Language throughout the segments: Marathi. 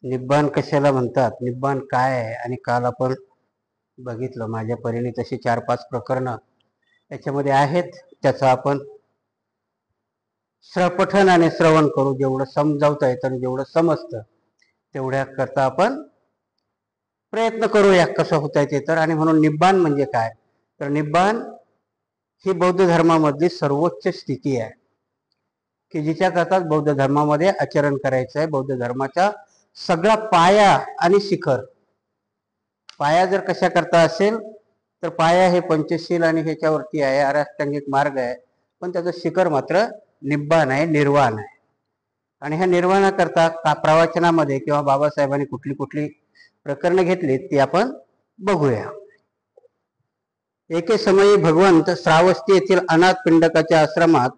निब्बाण कशाला म्हणतात, निब्बाण काय आहे, आणि काल आपण बघितलं माझ्या परीने तशी 4-5 प्रकरणं याच्यामध्ये आहेत. त्याचं आपण पठन आणि श्रवण करू, जेवढं समजावता येतं आणि जेवढं समजतं तेवढ्या करता आपण प्रयत्न करूया कसं होत आहे ते. तर आणि म्हणून निब्बाण म्हणजे काय, तर निब्बाण ही बौद्ध धर्मामधली सर्वोच्च स्थिती आहे की जिच्या करताच बौद्ध धर्मामध्ये आचरण करायचं आहे. बौद्ध धर्माचा सगळा पाया आणि शिखर. पाया जर कशा करता असेल तर पाया हे पंचशील आणि ह्याच्यावरती आहे, अष्टांगिक मार्ग आहे, पण त्याचं शिखर मात्र निब्बाण आहे, निर्वाण आहे. आणि ह्या निर्वाणाकरता प्रवचनामध्ये किंवा बाबासाहेबांनी कुठली कुठली प्रकरणं घेतली ती आपण बघूया. एके समयी भगवंत श्रावस्ती येथील अनाथ पिंडकाच्या आश्रमात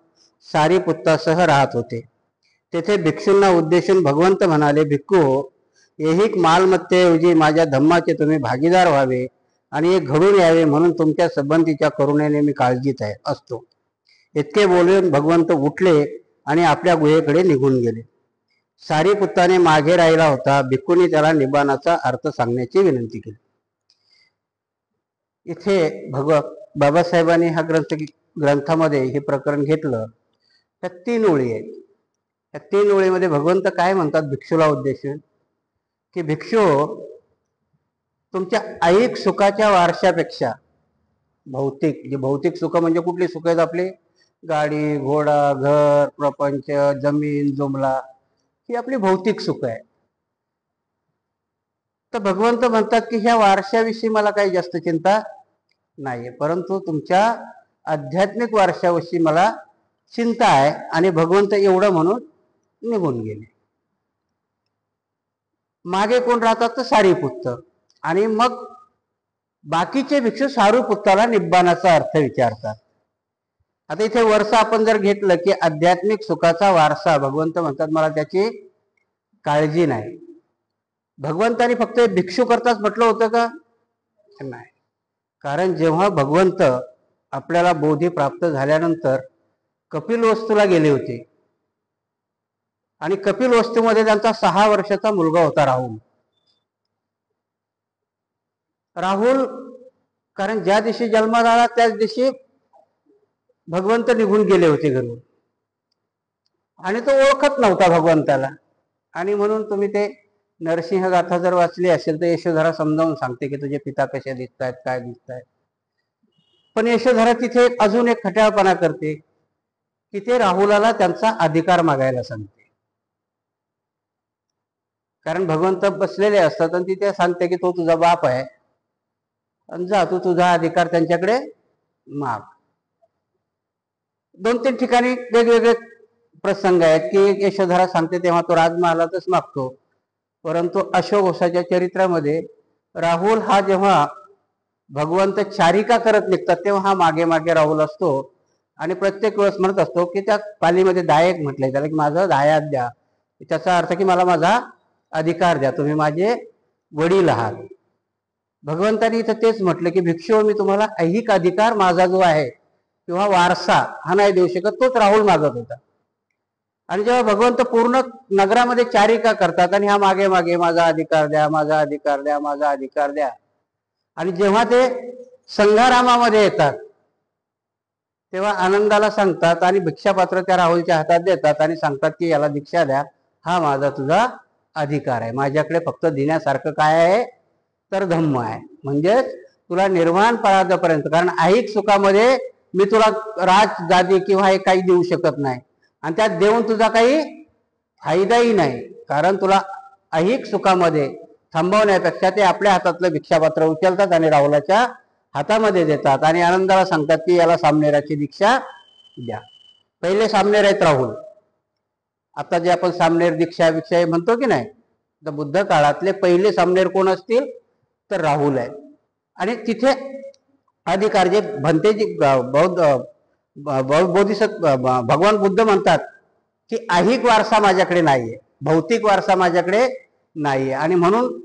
सारीपुत्तासह राहत होते. तेथे भिक्षूंना उद्देशून भगवंत म्हणाले, भिक्खू हो, ऐहिक मालमत्तेऐवजी माझ्या धम्माचे तुम्ही भागीदार व्हावे आणि एक घडून यावे म्हणून तुमच्या संबंधीच्या करुणेने मी काळजीत असतो. इतके बोलून भगवंत उठले आणि आपल्या गुहेकडे निघून गेले. सारीपुत्ताने मागे राहिला होता. भिक्खूंनी त्याला निब्बाणाचा अर्थ सांगण्याची विनंती केली. इथे बाबासाहेबांनी हा ग्रंथामध्ये हे प्रकरण घेतलं. त्या 3 ओळी आहेत. त्या 3 ओळीमध्ये भगवंत काय म्हणतात भिक्षूला उद्देशून, की भिक्षू, तुमच्या ऐहिक सुखाच्या वारशापेक्षा भौतिक सुख म्हणजे कुठली सुख आहेत आपली, गाडी, घोडा, घर, प्रपंच, जमीन, जुमला, ही आपली भौतिक सुख आहे. तर भगवंत म्हणतात की ह्या वारशाविषयी मला काही जास्त चिंता नाहीये, परंतु तुमच्या आध्यात्मिक वारशाविषयी मला चिंता आहे. आणि भगवंत एवढं म्हणून निघून गेले. मागे कोण राहतात तर सारीपुत्त. आणि मग बाकीचे भिक्षू सारीपुत्ताला निब्बाणाचा अर्थ विचारतात. आता इथे वर्ष आपण जर घेतलं की आध्यात्मिक सुखाचा वारसा, भगवंत म्हणतात मला त्याची काळजी नाही. भगवंतानी फक्त भिक्षू करताच म्हटलं होतं का, नाही. कारण जेव्हा भगवंत आपल्याला बोधी प्राप्त झाल्यानंतर कपिलवस्तूला गेले होते आणि कपिलवस्तूमध्ये त्यांचा 6 वर्षाचा मुलगा होता राहुल. कारण ज्या दिवशी जन्माला आला त्याच दिवशी भगवंत निघून गेले होते घरून आणि तो ओळखत नव्हता भगवंताला. आणि म्हणून तुम्ही ते नरसिंह गाथा जर वाचली असेल तर यशोधरा समजावून सांगते की तुझे पिता कसे दिसत आहेत, काय दिसत आहेत. पण यशोधरा तिथे अजून एक खट्याळपणा करते की ते राहुलाला त्यांचा अधिकार मागायला सांगते. कारण भगवंत बसलेले असतात आणि तिथे सांगते की तो तुझा बाप आहे आणि जा तू तुझा अधिकार त्यांच्याकडे माग. 2-3 ठिकाणी वेगवेगळे प्रसंग आहेत की यशोधरा सांगते तेव्हा तो राजमहालातच मागतो. परंतु अश्वघोषाच्या चरित्रामध्ये राहुल हा जेव्हा भगवंत चारिका करत निघतात तेव्हा हा मागे मागे राहुल असतो आणि प्रत्येक वेळेस म्हणत असतो की त्या पालीमध्ये दायक म्हटलंय त्याला की माझं दायात द्या. त्याचा अर्थ की मला माझा अधिकार द्या, तुम्ही माझे वडील आहात. भगवंतानी इथं तेच म्हटलं की भिक्षू, मी तुम्हाला ऐहिक अधिकार माझा जो आहे किंवा वारसा हा नाही देऊ शकत, तोच राहुल मागत होता. आणि जेव्हा भगवंत पूर्ण नगरामध्ये चारिका करतात आणि हा मागे मागे माझा अधिकार द्या, माझा अधिकार द्या, माझा अधिकार द्या, आणि जेव्हा ते संघारामामध्ये येतात तेव्हा आनंदाला सांगतात आणि भिक्षापात्र त्या राहुलच्या हातात देतात आणि सांगतात की याला दीक्षा द्या, हा माझा तुझा अधिकार आहे. माझ्याकडे फक्त देण्यासारखं काय आहे तर धम्म आहे. म्हणजेच तुला निर्वाण परापर्यंत, कारण ऐहिक सुखामध्ये मी तुला राज गादी किंवा हे काही देऊ शकत नाही आणि त्यात देऊन तुझा काही फायदाही नाही. कारण तुला ऐहिक सुखामध्ये थांबवण्यापेक्षा ते आपल्या हातातलं भिक्षापात्र उचलतात आणि राहुलाच्या हातामध्ये देतात आणि आनंदाला सांगतात की याला सामनेराची दीक्षा द्या. पहिले सामनेर आहेत राहुल. आता जे आपण सामनेर दीक्षा विषय म्हणतो की नाही, तर बुद्ध काळातले पहिले सामनेर कोण असतील तर राहुल आहे. आणि तिथे अधिकार जे भंतेजी बोधिसत्व भगवान बुद्ध म्हणतात की ऐहिक वारसा माझ्याकडे नाहीये, भौतिक वारसा माझ्याकडे नाहीये, आणि म्हणून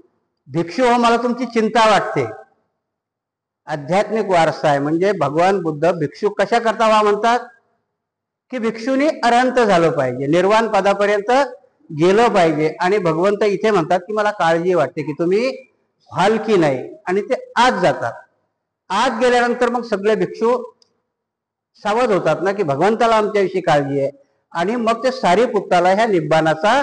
भिक्षू हो मला तुमची चिंता वाटते. आध्यात्मिक वारसा आहे. म्हणजे भगवान बुद्ध भिक्षू कशा करता वा म्हणतात की भिक्षूनी अरहंत झालं पाहिजे, निर्वाण पदापर्यंत गेलं पाहिजे. आणि भगवंत इथे म्हणतात की मला काळजी वाटते की तुम्ही व्हाल की नाही, आणि ते आत जातात. आत गेल्यानंतर मग सगळे भिक्षू सावध होतात ना की भगवंताला आमच्याविषयी काळजी आहे, आणि मग ते सारीपुत्ताला ह्या निब्बाणाचा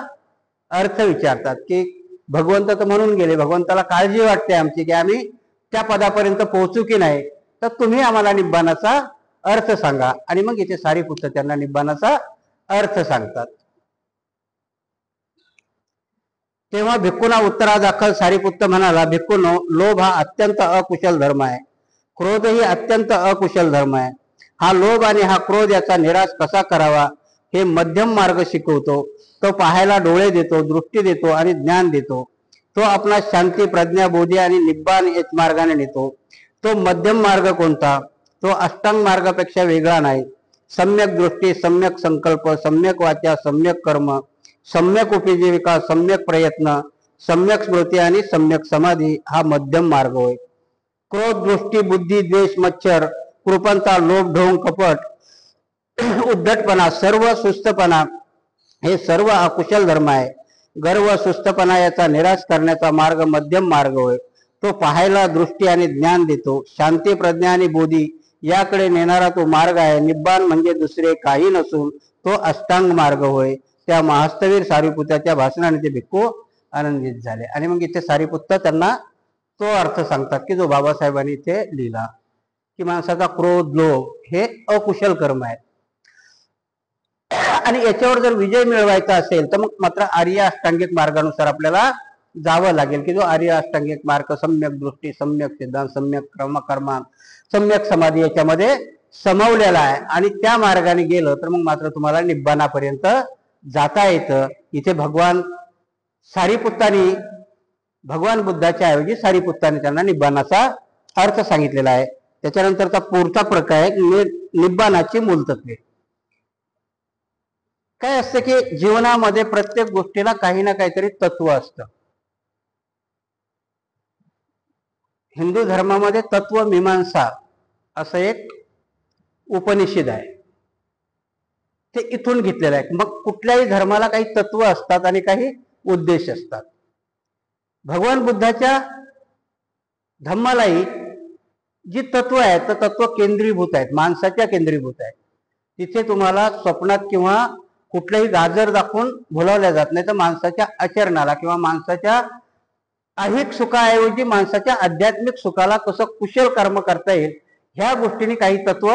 अर्थ विचारतात की भगवंत तर म्हणून गेले, भगवंताला काळजी वाटते आमची की आम्ही त्या पदापर्यंत पोहोचू की नाही, तर तुम्ही आम्हाला निब्बाणाचा अर्थ सांगा. आणि मग इथे सारीपुत्त त्यांना निब्बाणाचा अर्थ सांगतात. तेव्हा भिक्खूंना उत्तरादाखल सारीपुत्त म्हणाला, भिक्खूंनो, लोभ हा अत्यंत अकुशल धर्म आहे. क्रोध ही अत्यंत अकुशल धर्म आहे. हा लोभ आणि हा क्रोध याचा निराश कसा करावा हे मध्यम मार्ग शिकवतो. तो पाहायला डोळे देतो, दृष्टी देतो आणि ज्ञान देतो. तो आपला शांती, प्रज्ञा, बोधी आणि निब्बाण याच मार्गाने नेतो. तो मध्यम मार्ग कोणता? तो अष्टांग मार्गापेक्षा वेगळा नाही. सम्यक दृष्टी, सम्यक संकल्प, सम्यक वाचा, सम्यक कर्म, सम्यक उपजीविका, सम्यक प्रयत्न, सम्यक स्मृती आणि सम्यक समाधी हा मध्यम मार्ग होय. क्रोध, दृष्टी, बुद्धी, द्वेष, मच्छर, कृपणता, लोभ, ढोंग, कपट, उद्धटपणा, सर्व सुस्तपणा हे सर्व अकुशल धर्म आहे. गर्व, सुस्तपणा याचा निराश करण्याचा मार्ग मध्यम मार्ग होय. तो पाहायला दृष्टी आणि ज्ञान देतो. शांती, प्रज्ञा आणि बोधी याकडे नेणारा तो मार्ग आहे. निब्बाण म्हणजे दुसरे काही नसून तो अष्टांग मार्ग होय. त्या महास्तवीर सारीपुत्ताच्या भाषणाने ते भिक्खू आनंदित झाले. आणि मग इथे सारीपुत्त त्यांना तो अर्थ सांगतात की जो बाबासाहेबांनी इथे लिहिला, की माणसाचा क्रोध, लोभ हे अकुशल कर्म आहे. आणि याच्यावर जर विजय मिळवायचा असेल तर मग मात्र आर्य अष्टांगिक मार्गानुसार आपल्याला जावं लागेल, की जो आर्य अष्टांगिक मार्ग सम्यक दृष्टी, सम्यक सिद्धांत, सम्यक कर्म, सम्यक समाधी याच्यामध्ये समवलेला आहे. आणि त्या मार्गाने गेलं तर मग मात्र तुम्हाला निब्बाणापर्यंत जाता येतं. इथे भगवान सारीपुत्तानी, भगवान बुद्धाच्या ऐवजी सारीपुत्ताने त्यांना निब्बाणाचा अर्थ सांगितलेला आहे. त्याच्यानंतरचा पुढचा प्रकार आहे निब्बाणाची मूलतत्वे. काय असतं की जीवनामध्ये प्रत्येक गोष्टीला काही ना काहीतरी तत्व असतं. हिंदू धर्मामध्ये तत्व मीमांसा असं एक उपनिषद आहे, ते इथून घेतलेलं आहे. मग कुठल्याही धर्माला काही तत्व असतात आणि काही उद्देश असतात. भगवान बुद्धाच्या धम्मालाही जी तत्व आहेत तर तत्व केंद्रीभूत आहेत, माणसाच्या केंद्रीभूत आहेत. तिथे तुम्हाला स्वप्नात किंवा कुठलंही गाजर दाखवून भुलवल्या जात नाही, तर माणसाच्या आचरणाला किंवा माणसाच्या ऐहिक सुखाऐवजी माणसाच्या आध्यात्मिक सुखाला कसं कुशल कर्म करता येईल ह्या गोष्टींनी काही तत्व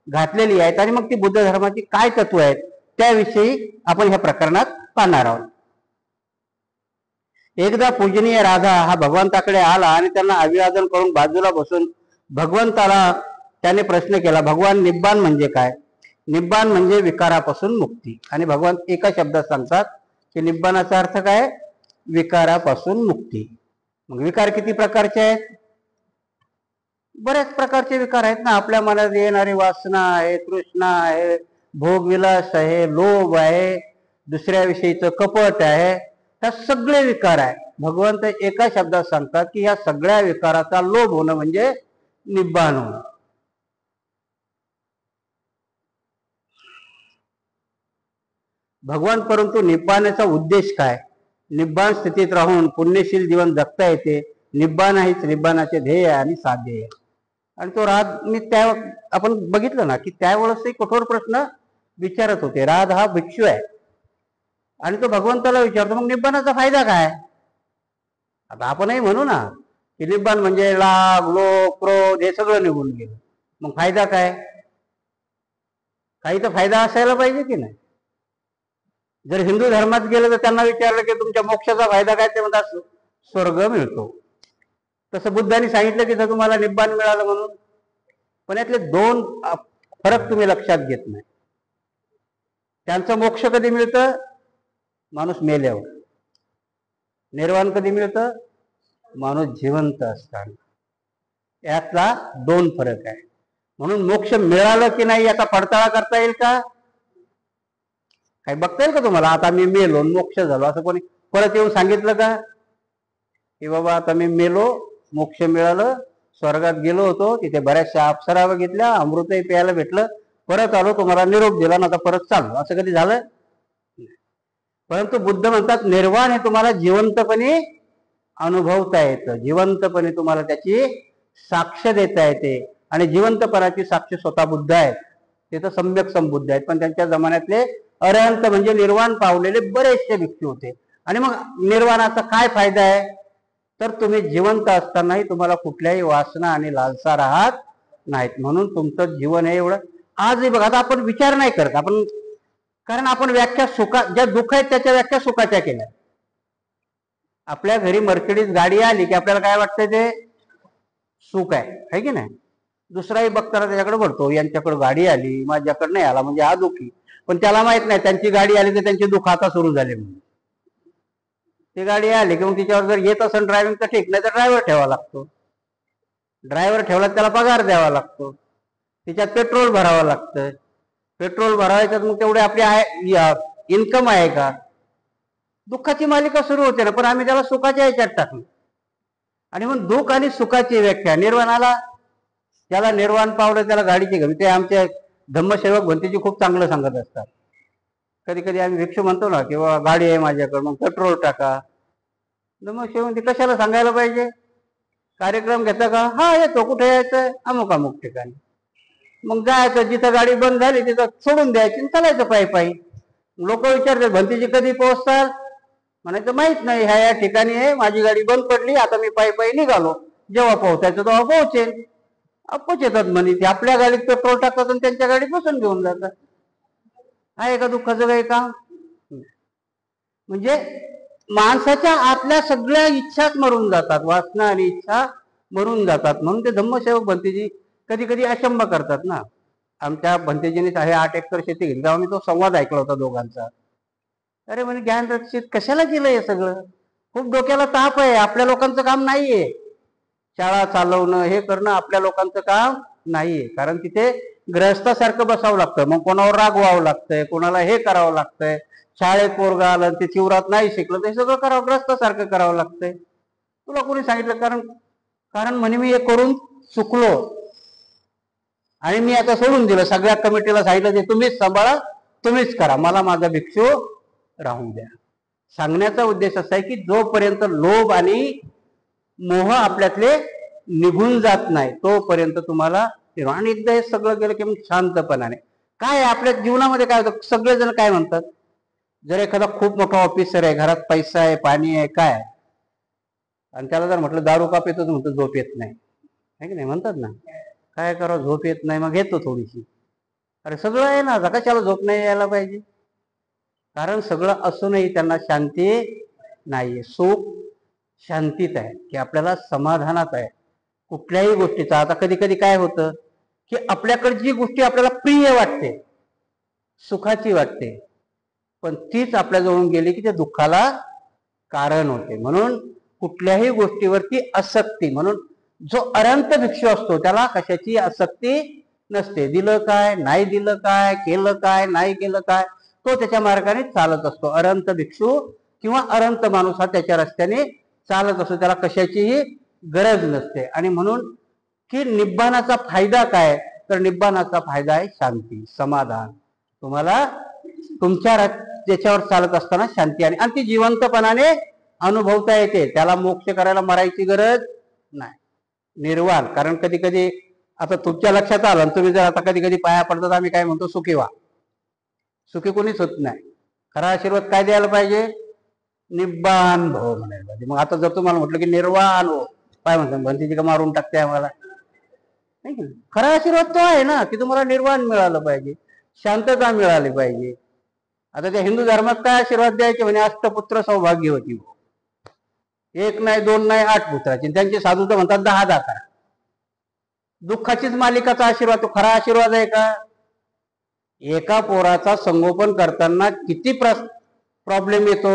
घातलेली आहेत. आणि मग ती बुद्ध धर्माची काय तत्व आहेत त्याविषयी आपण ह्या प्रकरणात पाहणार आहोत. एकदा पूजनीय राधा हा भगवंताकडे आला आणि त्यांना अभिवादन करून बाजूला बसून भगवंताला त्याने प्रश्न केला, भगवान, निब्बाण म्हणजे काय? निब्बाण म्हणजे विकारापासून मुक्ती. आणि भगवान एका शब्दात सांगतात की निब्बाणाचा अर्थ काय? विकारापासून मुक्ती. मग विकार किती प्रकारचे आहेत? बऱ्याच प्रकारचे विकार आहेत ना. आपल्या मनात येणारी वासना आहे, तृष्णा आहे, भोगविलास आहे, लोभ आहे, दुसऱ्याविषयीचं कपट आहे, ह्या सगळे विकार आहे. भगवंत एका शब्दात सांगतात की ह्या सगळ्या विकाराचा लोभ होणं म्हणजे निब्बाण होणं. भगवान, परंतु निब्बाणाचा उद्देश काय? निब्बाण स्थितीत राहून पुण्यशील जीवन जगता येते. निब्बाण हेच निब्बाणाचे ध्येय आणि साध्य आहे. आणि तो राध मी त्या आपण बघितलं ना की त्यावेळेसही कठोर प्रश्न विचारत होते. राध हा भिक्षू आहे आणि तो भगवंताला विचारतो मग निब्बाणाचा फायदा काय? आता आपणही म्हणू ना की निब्बाण म्हणजे लाभ, लोभ, क्रोध हे सगळं निघून गेलं, मग फायदा काय? काही तर फायदा असायला पाहिजे की नाही. जर हिंदू धर्मात गेलं तर त्यांना विचारलं की तुमच्या मोक्षाचा फायदा काय, ते म्हणतात स्वर्ग मिळतो. तसं बुद्धांनी सांगितलं की जर तुम्हाला निब्बाण मिळालं म्हणून, पण यातले दोन फरक तुम्ही लक्षात घेत नाही. त्यांचं मोक्ष कधी मिळतं? माणूस मेल्यावर. निर्वाण कधी मिळतं? माणूस जिवंत असताना. यातला दोन फरक आहे. म्हणून मोक्ष मिळालं की नाही याचा पडताळा करता येईल का? काही बघता येईल का तुम्हाला? आता मी मेलो, मोक्ष झालो असं कोणी परत येऊन सांगितलं का की बाबा आता मी मेलो, मोक्ष मिळालं, स्वर्गात गेलो होतो, तिथे बऱ्याचशा अप्सरा बघितल्या, अमृतही प्यायला भेटलं, परत आलो, तुम्हाला निरोप दिला ना आता परत चाललो, असं कधी झालं? परंतु बुद्ध म्हणतात निर्वाण हे तुम्हाला जिवंतपणे अनुभवता येतं, जिवंतपणे तुम्हाला त्याची साक्ष देता येते. आणि जिवंतपणाची साक्ष स्वतः बुद्ध आहेत, ते तर सम्यक संबुद्ध आहेत. पण त्यांच्या जमान्यातले अरहंत म्हणजे निर्वाण पावलेले बरेचसे भिक्षू होते. आणि मग निर्वाणाचा काय फायदा आहे, तर तुम्ही जिवंत असतानाही तुम्हाला कुठल्याही वासना आणि लालसा राहत नाहीत. म्हणून तुमचं जीवन हे एवढं आजही बघा, आता आपण विचार नाही करत आपण, कारण आपण व्याख्या सुखा, ज्या दुःख आहेत त्याच्या व्याख्या सुखाच्या केल्या. आपल्या घरी मर्सिडीज गाडी आली की आपल्याला काय वाटतंय, ते सुख आहे की नाही. दुसराही बघताना त्याच्याकडे भरतो, यांच्याकडे गाडी आली माझ्याकडे नाही आला म्हणजे हा दुःखी. पण त्याला माहित नाही त्यांची गाडी आली तर त्यांची दुःख आता सुरू झाले म्हणून. ती गाडी आली की मग तिच्यावर जर येत असेल ड्रायव्हिंग तर ठीक, नाही तर ड्रायव्हर ठेवावा लागतो. ड्रायव्हर ठेवला त्याला पगार द्यावा लागतो, तिच्यात पेट्रोल भरावं लागतं. पेट्रोल भरावायच्यात मग तेवढे आपली इन्कम आहे का. दुःखाची मालिका सुरू होते ना, पण आम्ही त्याला सुखाच्या ह्याच्यात टाकलो. आणि मग दुःख आणि सुखाची व्याख्या निर्वाणाला, त्याला निर्वाण पावलं त्याला गाडीची घरी, ते आमचे धम्मसेवक भंतीजी खूप चांगलं सांगत असतात. कधी कधी आम्ही भिक्षू म्हणतो ना किंवा गाडी आहे माझ्याकडे मग पेट्रोल टाका. धम्मसेवक ते कशाला सांगायला पाहिजे, कार्यक्रम घेता का, हा येतो, कुठे यायचं, अमुक अमुक ठिकाणी. मग जायचं, जिथं गाडी बंद झाली तिथं सोडून द्यायची, चालायचं पायी पायी. लोक विचारतात भंतीजी कधी पोहोचतात, म्हणायचं माहित नाही, ह्या या ठिकाणी आहे, माझी गाडी बंद पडली, आता मी पायी पायी निघालो, जेव्हा पोहोचायचं तेव्हा पोहोचेल. अपच येतात म्हणे, ते आपल्या गाडीत पेट्रोल टाकतात आणि त्यांच्या गाडीत बसून घेऊन जातात. आहे का दुःखाचं काही काम. म्हणजे माणसाच्या आतल्या सगळ्या इच्छाच मरून जातात, वासना आणि इच्छा मरून जातात. म्हणून ते धम्मसेवक भंतेजी कधी कधी अचंब करतात ना. आमच्या भंतेजीने 8 एकर शेती घेतली, तेव्हा मी तो संवाद ऐकला होता दोघांचा. अरे म्हणजे ज्ञान रक्षित कशाला केलं हे सगळं, खूप डोक्याला ताप आहे, आपल्या लोकांचं काम नाहीये. शाळा चालवणं हे करणं आपल्या लोकांचं काम नाहीये, कारण तिथे ग्रहस्थासारखं बसावं लागतं. मग कोणावर रागवावं लागतंय, कोणाला हे करावं लागतंय. शाळेत पोरगा आलं ते चिवरात नाही शिकलं ते सगळं करावं, ग्रहस्थासारखं करावं लागतंय. तुला कोणी सांगितलं, कारण म्हणे मी हे करून चुकलो आणि मी आता सोडून दिलं. सगळ्या कमिटीला सांगितलं ते तुम्हीच सांभाळा, तुम्हीच करा, मला माझा भिक्षू राहून द्या. सांगण्याचा उद्देश असा आहे की जोपर्यंत लोभ आणि मोह आपल्यातले निघून जात नाही तोपर्यंत तुम्हाला. आणि एकदा हे सगळं गेलं की मग शांतपणाने काय आपल्या जीवनामध्ये काय होतं, सगळेजण काय म्हणतात, जर एखादा खूप मोठा ऑफिसर आहे, घरात पैसा आहे, पाणी आहे, काय, आणि त्याला जर म्हटलं दारू का पितो, म्हणतो झोप येत नाही, है की नाही, म्हणतात ना. काय करावं, झोप येत नाही, मग घेतो थोडीशी. अरे सगळं आहे ना, कशाला झोप नाही यायला पाहिजे, कारण सगळं असूनही त्यांना शांती नाहीये. सुख शांतीत आहे, की आपल्याला समाधानात आहे कुठल्याही गोष्टीचा. आता कधी कधी काय होतं की आपल्याकडे जी गोष्टी आपल्याला प्रिय वाटते, सुखाची वाटते, पण तीच आपल्याजवळून गेली की ते दुःखाला कारण होते. म्हणून कुठल्याही गोष्टीवरती आसक्ती, म्हणून जो अरंत भिक्षू असतो त्याला कशाची आसक्ती नसते. दिलं काय, नाही दिलं काय, केलं काय, नाही केलं काय, तो त्याच्या मार्गाने चालत असतो. अरंत भिक्षू किंवा अरंत माणूस हा त्याच्या रस्त्याने चालत असतो, त्याला कशाचीही गरज नसते. आणि म्हणून की निब्बाणाचा फायदा काय, तर निब्बाणाचा फायदा आहे शांती, समाधान. तुम्हाला तुमच्या त्याच्यावर चालत असताना शांती आणि ती जिवंतपणाने अनुभवता येते. त्याला मोक्ष करायला मरायची गरज नाही. निर्वाण, कारण कधी कधी आता तुमच्या लक्षात आलं, तुम्ही जर आता कधी कधी पाया पडतात, आम्ही काय म्हणतो, सुखी व्हा. सुखी कोणीच होत नाही. खरा आशीर्वाद काय द्यायला पाहिजे, निब्बाण भाव म्हणायला पाहिजे. मग आता जर तुम्हाला म्हटलं की निर्वाण हो, काय म्हणतात, भंतीजी का मारून टाकते आम्हाला, खरा आशीर्वाद तो आहे ना की तुम्हाला निर्वाण मिळालं पाहिजे, शांतता मिळाली पाहिजे. आता त्या हिंदू धर्मात काय आशीर्वाद द्यायचे म्हणे, अष्टपुत्र सौभाग्यवती, 1 नाही 2 नाही 8 पुत्राची. त्यांचे साधू तर म्हणतात 10 दाता. दुःखाचीच मालिकाचा आशीर्वाद तो खरा आशीर्वाद आहे का. एका पोराचा संगोपन करताना किती प्रॉब्लेम येतो,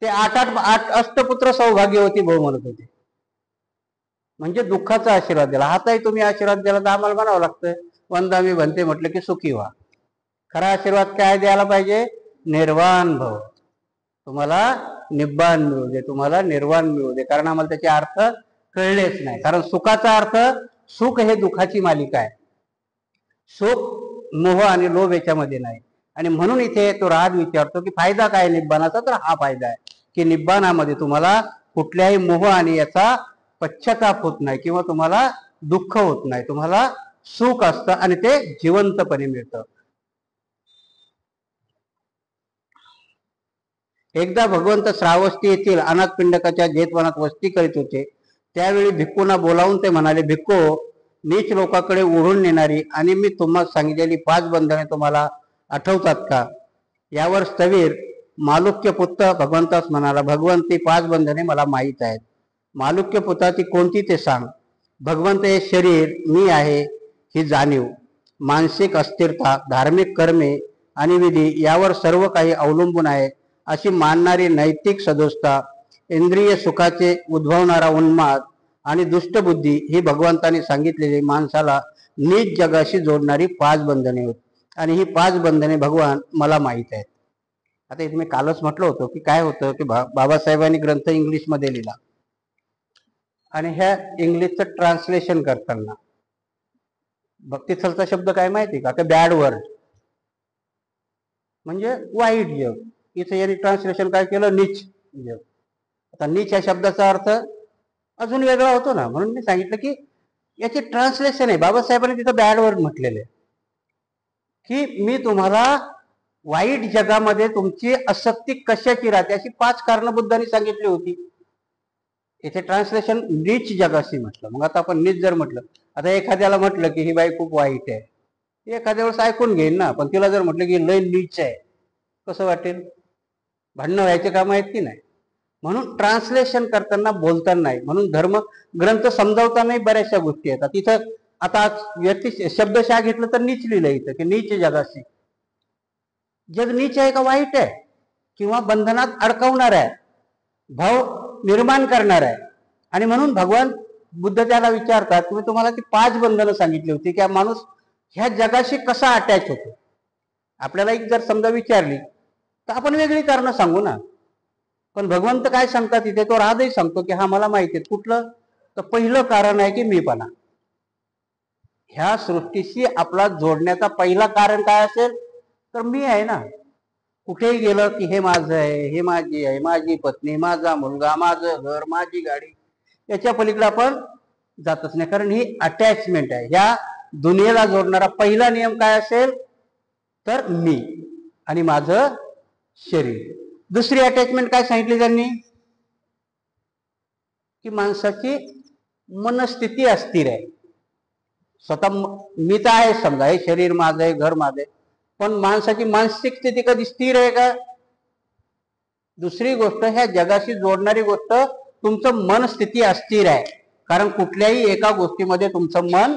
ते 8 अष्टपुत्र सौभाग्यवती भाऊ म्हणत होते. म्हणजे दुःखाचा आशीर्वाद दिला. हाताही तुम्ही आशीर्वाद दिला तर आम्हाला म्हणावं लागतं, वंदामी बनते म्हटलं की सुखी व्हा. खरा आशीर्वाद काय द्यायला पाहिजे, निर्वाण भाव. तुम्हाला निब्बाण मिळू दे, तुम्हाला निर्वाण मिळू दे. कारण आम्हाला त्याचे अर्थ कळलेच नाही. कारण सुखाचा अर्थ, सुख हे दुःखाची मालिका आहे. सुख मोह आणि लोभ याच्यामध्ये नाही. आणि म्हणून इथे तो राग विचारतो की फायदा काय निब्बाणाचा, तर हा फायदा आहे की निब्बाणामध्ये तुम्हाला कुठल्याही मोह आणि याचा पश्चाताप होत नाही किंवा तुम्हाला दुःख होत नाही, तुम्हाला सुख असतं आणि ते जिवंतपणे मिळतं. एकदा भगवंत श्रावस्ती येथील अनाथपिंडकाच्या जेतवनात वस्ती करीत होते. त्यावेळी भिक्खूंना बोलावून ते म्हणाले, भिक्खू, नीच लोकांकडे ओढून नेणारी आणि मी तुम्हाला सांगितलेली 5 बंधने तुम्हाला आठवतात का? यावर स्थवीर मालुक्य पुत्र भगवंतास म्हणाला, भगवंत, ती 5 बंधने मला माहीत आहेत. मालुक्य पुत्राची कोणती ते सांग. भगवंत, हे शरीर मी आहे ही जाणीव, मानसिक अस्थिरता, धार्मिक कर्मे आणि विधी यावर सर्व काही अवलंबून आहे अशी मानणारी नैतिक सदोषता, इंद्रिय सुखाचे उद्भवणारा उन्माद आणि दुष्टबुद्धी ही भगवंतांनी सांगितलेली माणसाला नीच जगाशी जोडणारी 5 बंधने होत. आणि ही 5 बंधने भगवान मला माहीत आहेत. आता इथे मी कालच म्हटलं होतं की काय होतं की बाबासाहेबांनी ग्रंथ इंग्लिशमध्ये लिहिला आणि ह्या इंग्लिशचं ट्रान्सलेशन करताना भक्तिस्थलचा शब्द काय माहिती का? बॅड वर्ड, म्हणजे वाईट जग. इथे यांनी ट्रान्सलेशन काय केलं? नीच जग. आता नीच या शब्दाचा अर्थ अजून वेगळा होतो ना, म्हणून मी सांगितलं की याचे ट्रान्सलेशन आहे. बाबासाहेबांनी तिथं बॅड वर्ड म्हटलेले की मी तुम्हाला वाईट जगामध्ये तुमची आसक्ती कशाची राहते अशी 5 कारणं बुद्धांनी सांगितली होती. इथे ट्रान्सलेशन नीच जगाशी म्हटलं. मग आता आपण नीच जर म्हटलं, आता एखाद्याला म्हटलं की ही बाई खूप वाईट आहे, एखाद्या वेळेस ऐकून घेईन ना, पण तिला जर म्हटलं की लय नीच आहे, कसं वाटेल? भांडणं व्हायचे काम आहेत की नाही? म्हणून ट्रान्सलेशन करताना बोलताना नाही, म्हणून धर्म ग्रंथ समजावतानाही बऱ्याचशा गोष्टी येतात. तिथं आता व्यक्ती शब्दशः घेतलं तर नीच लिहिलं इथं की नीच जगाशी. जग नीच आहे का वाईट आहे किंवा बंधनात अडकवणार आहे, भाव निर्माण करणार आहे? आणि म्हणून भगवान बुद्ध त्याला विचारतात, मी तुम्हाला ती 5 बंधनं सांगितली होती की माणूस ह्या जगाशी कसा अटॅच होतो. आपल्याला एक जर समजा विचारली तर आपण वेगळी कारणं सांगू ना, पण भगवंत काय सांगतात इथे? तो राधही सांगतो की हा मला माहिती आहे. कुठलं? तर पहिलं कारण आहे की मीपणा. ह्या सृष्टीशी आपला जोडण्याचा पहिला कारण काय असेल? तर मी आहे ना. कुठेही गेलं की हे माझं आहे, हे माझी आहे, माझी पत्नी, माझा मुलगा, माझं घर, माझी गाडी, याच्या पलीकडे आपण जातच नाही, कारण ही अटॅचमेंट आहे. ह्या दुनियेला जोडणारा पहिला नियम काय असेल? तर मी आणि माझं शरीर. दुसरी अटॅचमेंट काय सांगितली त्यांनी? की माणसाची मनस्थिती अस्थिर आहे. स्वतः मी तर आहे समजा, हे शरीर माझं आहे, घर माझं आहे, पण माणसाची मानसिक स्थिती कधी स्थिर आहे का? दुसरी गोष्ट, ह्या जगाशी जोडणारी गोष्ट तुमचं मन स्थिती अस्थिर आहे, कारण कुठल्याही एका गोष्टीमध्ये तुमचं मन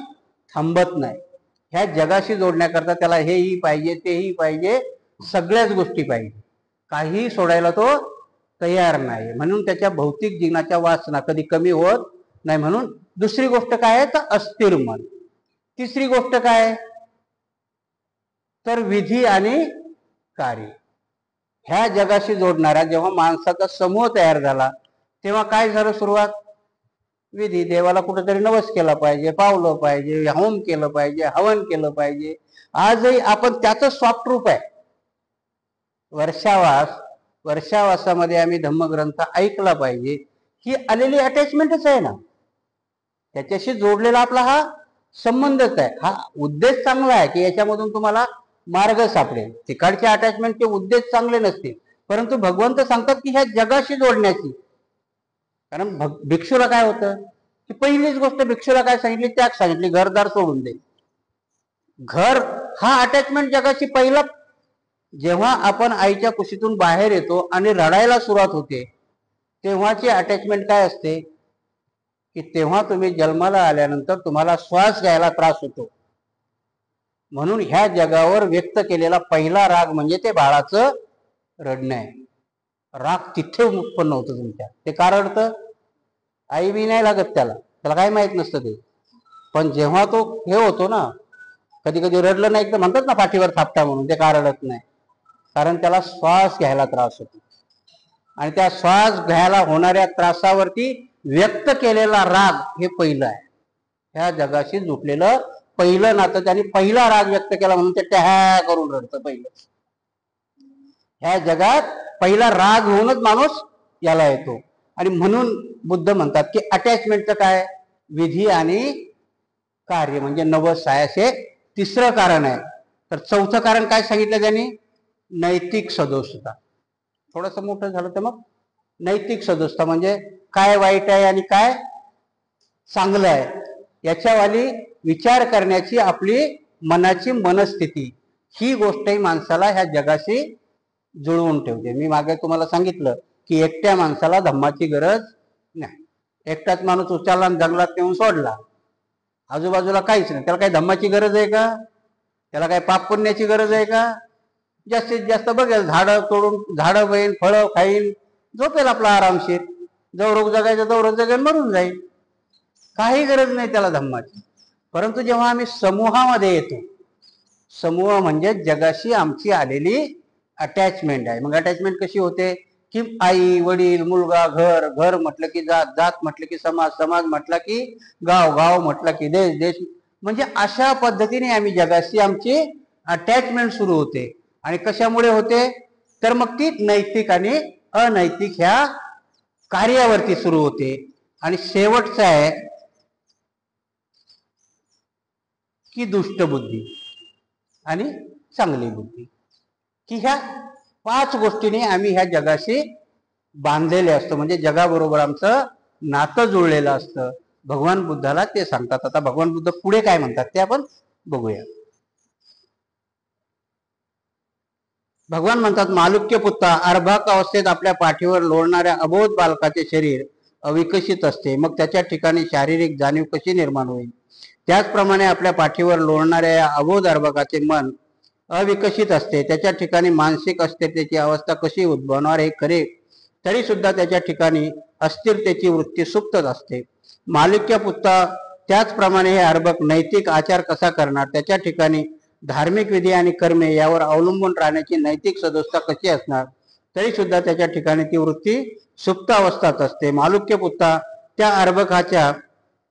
थांबत नाही. ह्या जगाशी जोडण्याकरता त्याला हेही पाहिजे, तेही पाहिजे, सगळ्याच गोष्टी पाहिजे, काही सोडायला तो तयार नाही. म्हणून त्याच्या भौतिक जीवनाच्या वासना कधी कमी होत नाही. म्हणून दुसरी गोष्ट काय आहे? तर अस्थिर मन. तिसरी गोष्ट काय? तर विधी आणि कार्य. ह्या जगाशी जोडणारा जेव्हा माणसाचा समूह तयार झाला तेव्हा काय झालं? सुरुवात विधी. देवाला कुठेतरी नवस केला पाहिजे, पावलं पाहिजे, होम केलं पाहिजे, हवन केलं पाहिजे. आजही आपण त्याच सॉफ्ट रूप आहे. वर्षावासामध्ये आम्ही धम्मग्रंथ ऐकला पाहिजे, ही आलेली अटॅचमेंटच आहे ना. त्याच्याशी जोडलेला आपला हा संबंधच आहे. हा उद्देश चांगला आहे की याच्यामधून तुम्हाला मार्ग सापडेल. तिकडचे अटॅचमेंटचे उद्देश चांगले नसतील, परंतु भगवंत सांगतात की ह्या जगाशी जोडण्याची. कारण भिक्षूला काय होतं की पहिलीच गोष्ट भिक्षूला काय सांगितली? त्याग सांगितली, घरदार सोडून दे. घर हा अटॅचमेंट जगाशी पहिला. जेव्हा आपण आईच्या कुशीतून बाहेर येतो आणि रडायला सुरुवात होते तेव्हाची अटॅचमेंट काय असते? की तेव्हा तुम्ही जन्माला आल्यानंतर तुम्हाला श्वास घ्यायला त्रास होतो. म्हणून ह्या जगावर व्यक्त केलेला पहिला राग म्हणजे ते बाळाचं रडणं आहे. राग तिथे उत्पन्न होतं तुमच्या. ते का रडतं? आई बी नाही लागत त्याला, त्याला काय माहित नसतं ते. पण जेव्हा तो हे होतो ना, कधी कधी रडलं नाही तर म्हणतात ना पाठीवर थापटा म्हणून, ते का रडत नाही? कारण त्याला श्वास घ्यायला त्रास होतो. आणि त्या श्वास घ्यायला होणाऱ्या त्रासावरती व्यक्त केलेला राग हे पहिलं आहे. ह्या जगाशी जुटलेलं पहिलं नातं. त्यांनी पहिला राग व्यक्त केला म्हणून ते टॅ करून रडतं पहिलं. ह्या जगात पहिला राग होऊनच माणूस याला येतो. आणि म्हणून बुद्ध म्हणतात की अटॅचमेंटचं काय, विधी आणि कार्य म्हणजे नवस आहे असे तिसरं कारण आहे. तर चौथं कारण काय सांगितलं त्यांनी, नैतिक सदोषता. थोडस मोठं झालं तर मग नैतिक सदोषता म्हणजे काय वाईट आहे आणि काय चांगलं आहे याच्यावाली विचार करण्याची आपली मनाची मनस्थिती, ही गोष्टही माणसाला ह्या जगाशी जुळवून ठेवते. मी मागे तुम्हाला सांगितलं की एकट्या माणसाला धम्माची गरज नाही. एकटाच माणूस उचलला जंगलात नेऊन सोडला, आजूबाजूला काहीच नाही, त्याला काही धम्माची गरज आहे का? त्याला काही पाप पुण्याची गरज आहे का? जास्तीत जास्त बघेल झाडं तोडून झाडं बहील, फळं खाईल, झोपेल आपला आरामशीर, जवळ जगायचं जवळ जगेल, मरून जाईल. काही गरज नाही त्याला धम्माची. परंतु जेव्हा आम्ही समूहामध्ये येतो, समूह म्हणजे जगाशी आमची आलेली अटॅचमेंट आहे. मग अटॅचमेंट कशी होते की आई वडील मुलगा घर, घर म्हटलं की जात, जात म्हटलं की समाज, समाज म्हटलं की गाव, गाव म्हटलं की देश, देश, म्हणजे अशा पद्धतीने आम्ही जगाशी आमची अटॅचमेंट सुरू होते. आणि कशामुळे होते तर मग ती नैतिक आणि अनैतिक ह्या कार्यावरती सुरू होते. आणि शेवटचं आहे की दुष्ट बुद्धी आणि चांगली बुद्धी, की ह्या 5 गोष्टींनी आम्ही ह्या जगाशी बांधलेले असतो, म्हणजे जगाबरोबर आमचं नातं जुळलेलं असतं. भगवान बुद्धाला ते सांगतात. आता भगवान बुद्ध पुढे काय म्हणतात ते आपण बघूया. भगवान म्हणतात, मालुक्य पुत्ता, अर्भक अवस्थेत आपल्या पाठीवर लोळणाऱ्या अबोध बालकाचे शरीर अविकसित असते. मग त्याच्या ठिकाणी शारीरिक जाणीव कशी निर्माण होईल? त्याचप्रमाणे आपल्या पाठीवर लोळणाऱ्या या अबोध अर्भकाचे मन अविकसित असते. त्याच्या ठिकाणी मानसिक अस्थिरतेची अवस्था कशी उद्भवणार हे खरे, तरी सुद्धा त्याच्या ठिकाणी अस्थिरतेची वृत्ती सुप्तच असते. मालुक्य पुत्ता, त्याचप्रमाणे हे अर्भक नैतिक आचार कसा करणार? त्याच्या ठिकाणी धार्मिक विधी आणि कर्मे यावर अवलंबून राहण्याची नैतिक सदोषता कशी असणार? तरी सुद्धा त्याच्या ठिकाणी ती वृत्ती सुप्त अवस्थात असते. मालुक्य पुत्ता, त्या अर्भकाच्या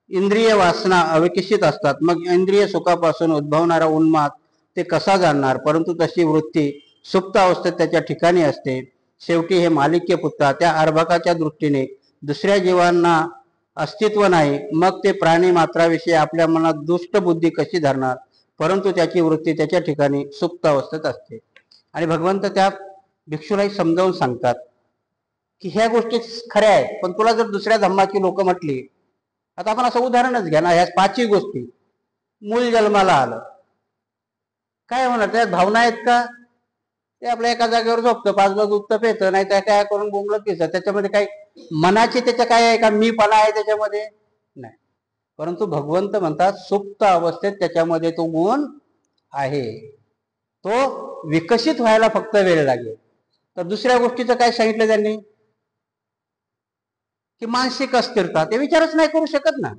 इंद्रिय वासना अविकसित असतात. मग इंद्रिय सुखापासून उद्भवणारा उन्माद ते कसा जाणणार? परंतु तशी वृत्ती सुप्त अवस्थेत त्याच्या ठिकाणी असते. शेवटी हे मालुक्य पुत्ता, त्या अर्भकाच्या दृष्टीने दुसऱ्या जीवांना अस्तित्व नाही. मग ते प्राणी मात्राविषयी आपल्या मनात दुष्ट बुद्धी कशी धरणार? परंतु त्याची वृत्ती त्याच्या ठिकाणी सुप्त अवस्थेत असते. आणि भगवंत त्या भिक्षूलाही समजावून सांगतात की ह्या गोष्टी खऱ्या आहेत, पण तुला जर दुसऱ्या धम्माची लोक म्हटली, आता आपण असं उदाहरणच घ्या ना, ह्या 5ही गोष्टी, मूल जन्माला आलं, काय होणार? त्यात भावना आहेत का? ते आपल्या एका जागेवर झोपतं, 5 ग्लास दूध पेतं, नाही त्या काय करून बोंबलत पिसत. त्याच्यामध्ये काही मनाची त्याच्या काय आहे का? मीपणा आहे त्याच्यामध्ये? नाही. परंतु भगवंत म्हणतात सुप्त अवस्थेत त्याच्यामध्ये तो गुण आहे, तो विकसित व्हायला फक्त वेळ लागेल. तर दुसऱ्या गोष्टीचं काय सांगितलं त्यांनी की मानसिक अस्थिरता, ते विचारच नाही करू शकत ना.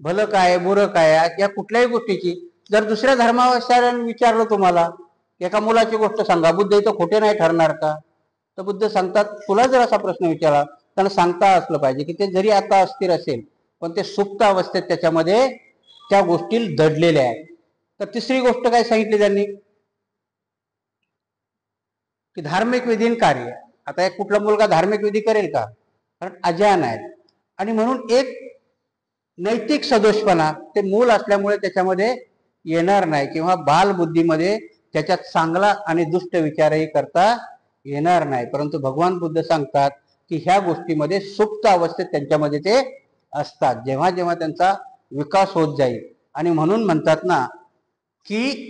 भलं काय बुरं काय या कुठल्याही गोष्टीची जर दुसऱ्या धर्माचार्यांनी विचारलं तुम्हाला, एका मुलाची गोष्ट सांगा, बुद्ध इथं खोटे नाही ठरणार का? तर बुद्ध सांगतात, तुला जर असा प्रश्न विचारला त्यांना सांगता असलं पाहिजे की ते जरी आता अस्थिर असेल पण ते सुप्त अवस्थेत त्याच्यामध्ये त्या गोष्टी दडलेल्या आहेत. तर तिसरी गोष्ट काय सांगितली त्यांनी की धार्मिक विधी कार्य. आता एक कुठला मुलगा धार्मिक विधी करेल का? कारण अजान आहे. आणि म्हणून एक नैतिक सदोषपणा ते मूल असल्यामुळे त्याच्यामध्ये येणार नाही, किंवा बालबुद्धीमध्ये त्याच्यात चांगला आणि दुष्ट विचारही करता येणार नाही. परंतु भगवान बुद्ध सांगतात की ह्या गोष्टीमध्ये सुप्त अवस्थेत त्यांच्यामध्ये ते असतात, जेव्हा जेव्हा त्यांचा विकास होत जाईल. आणि म्हणून म्हणतात ना की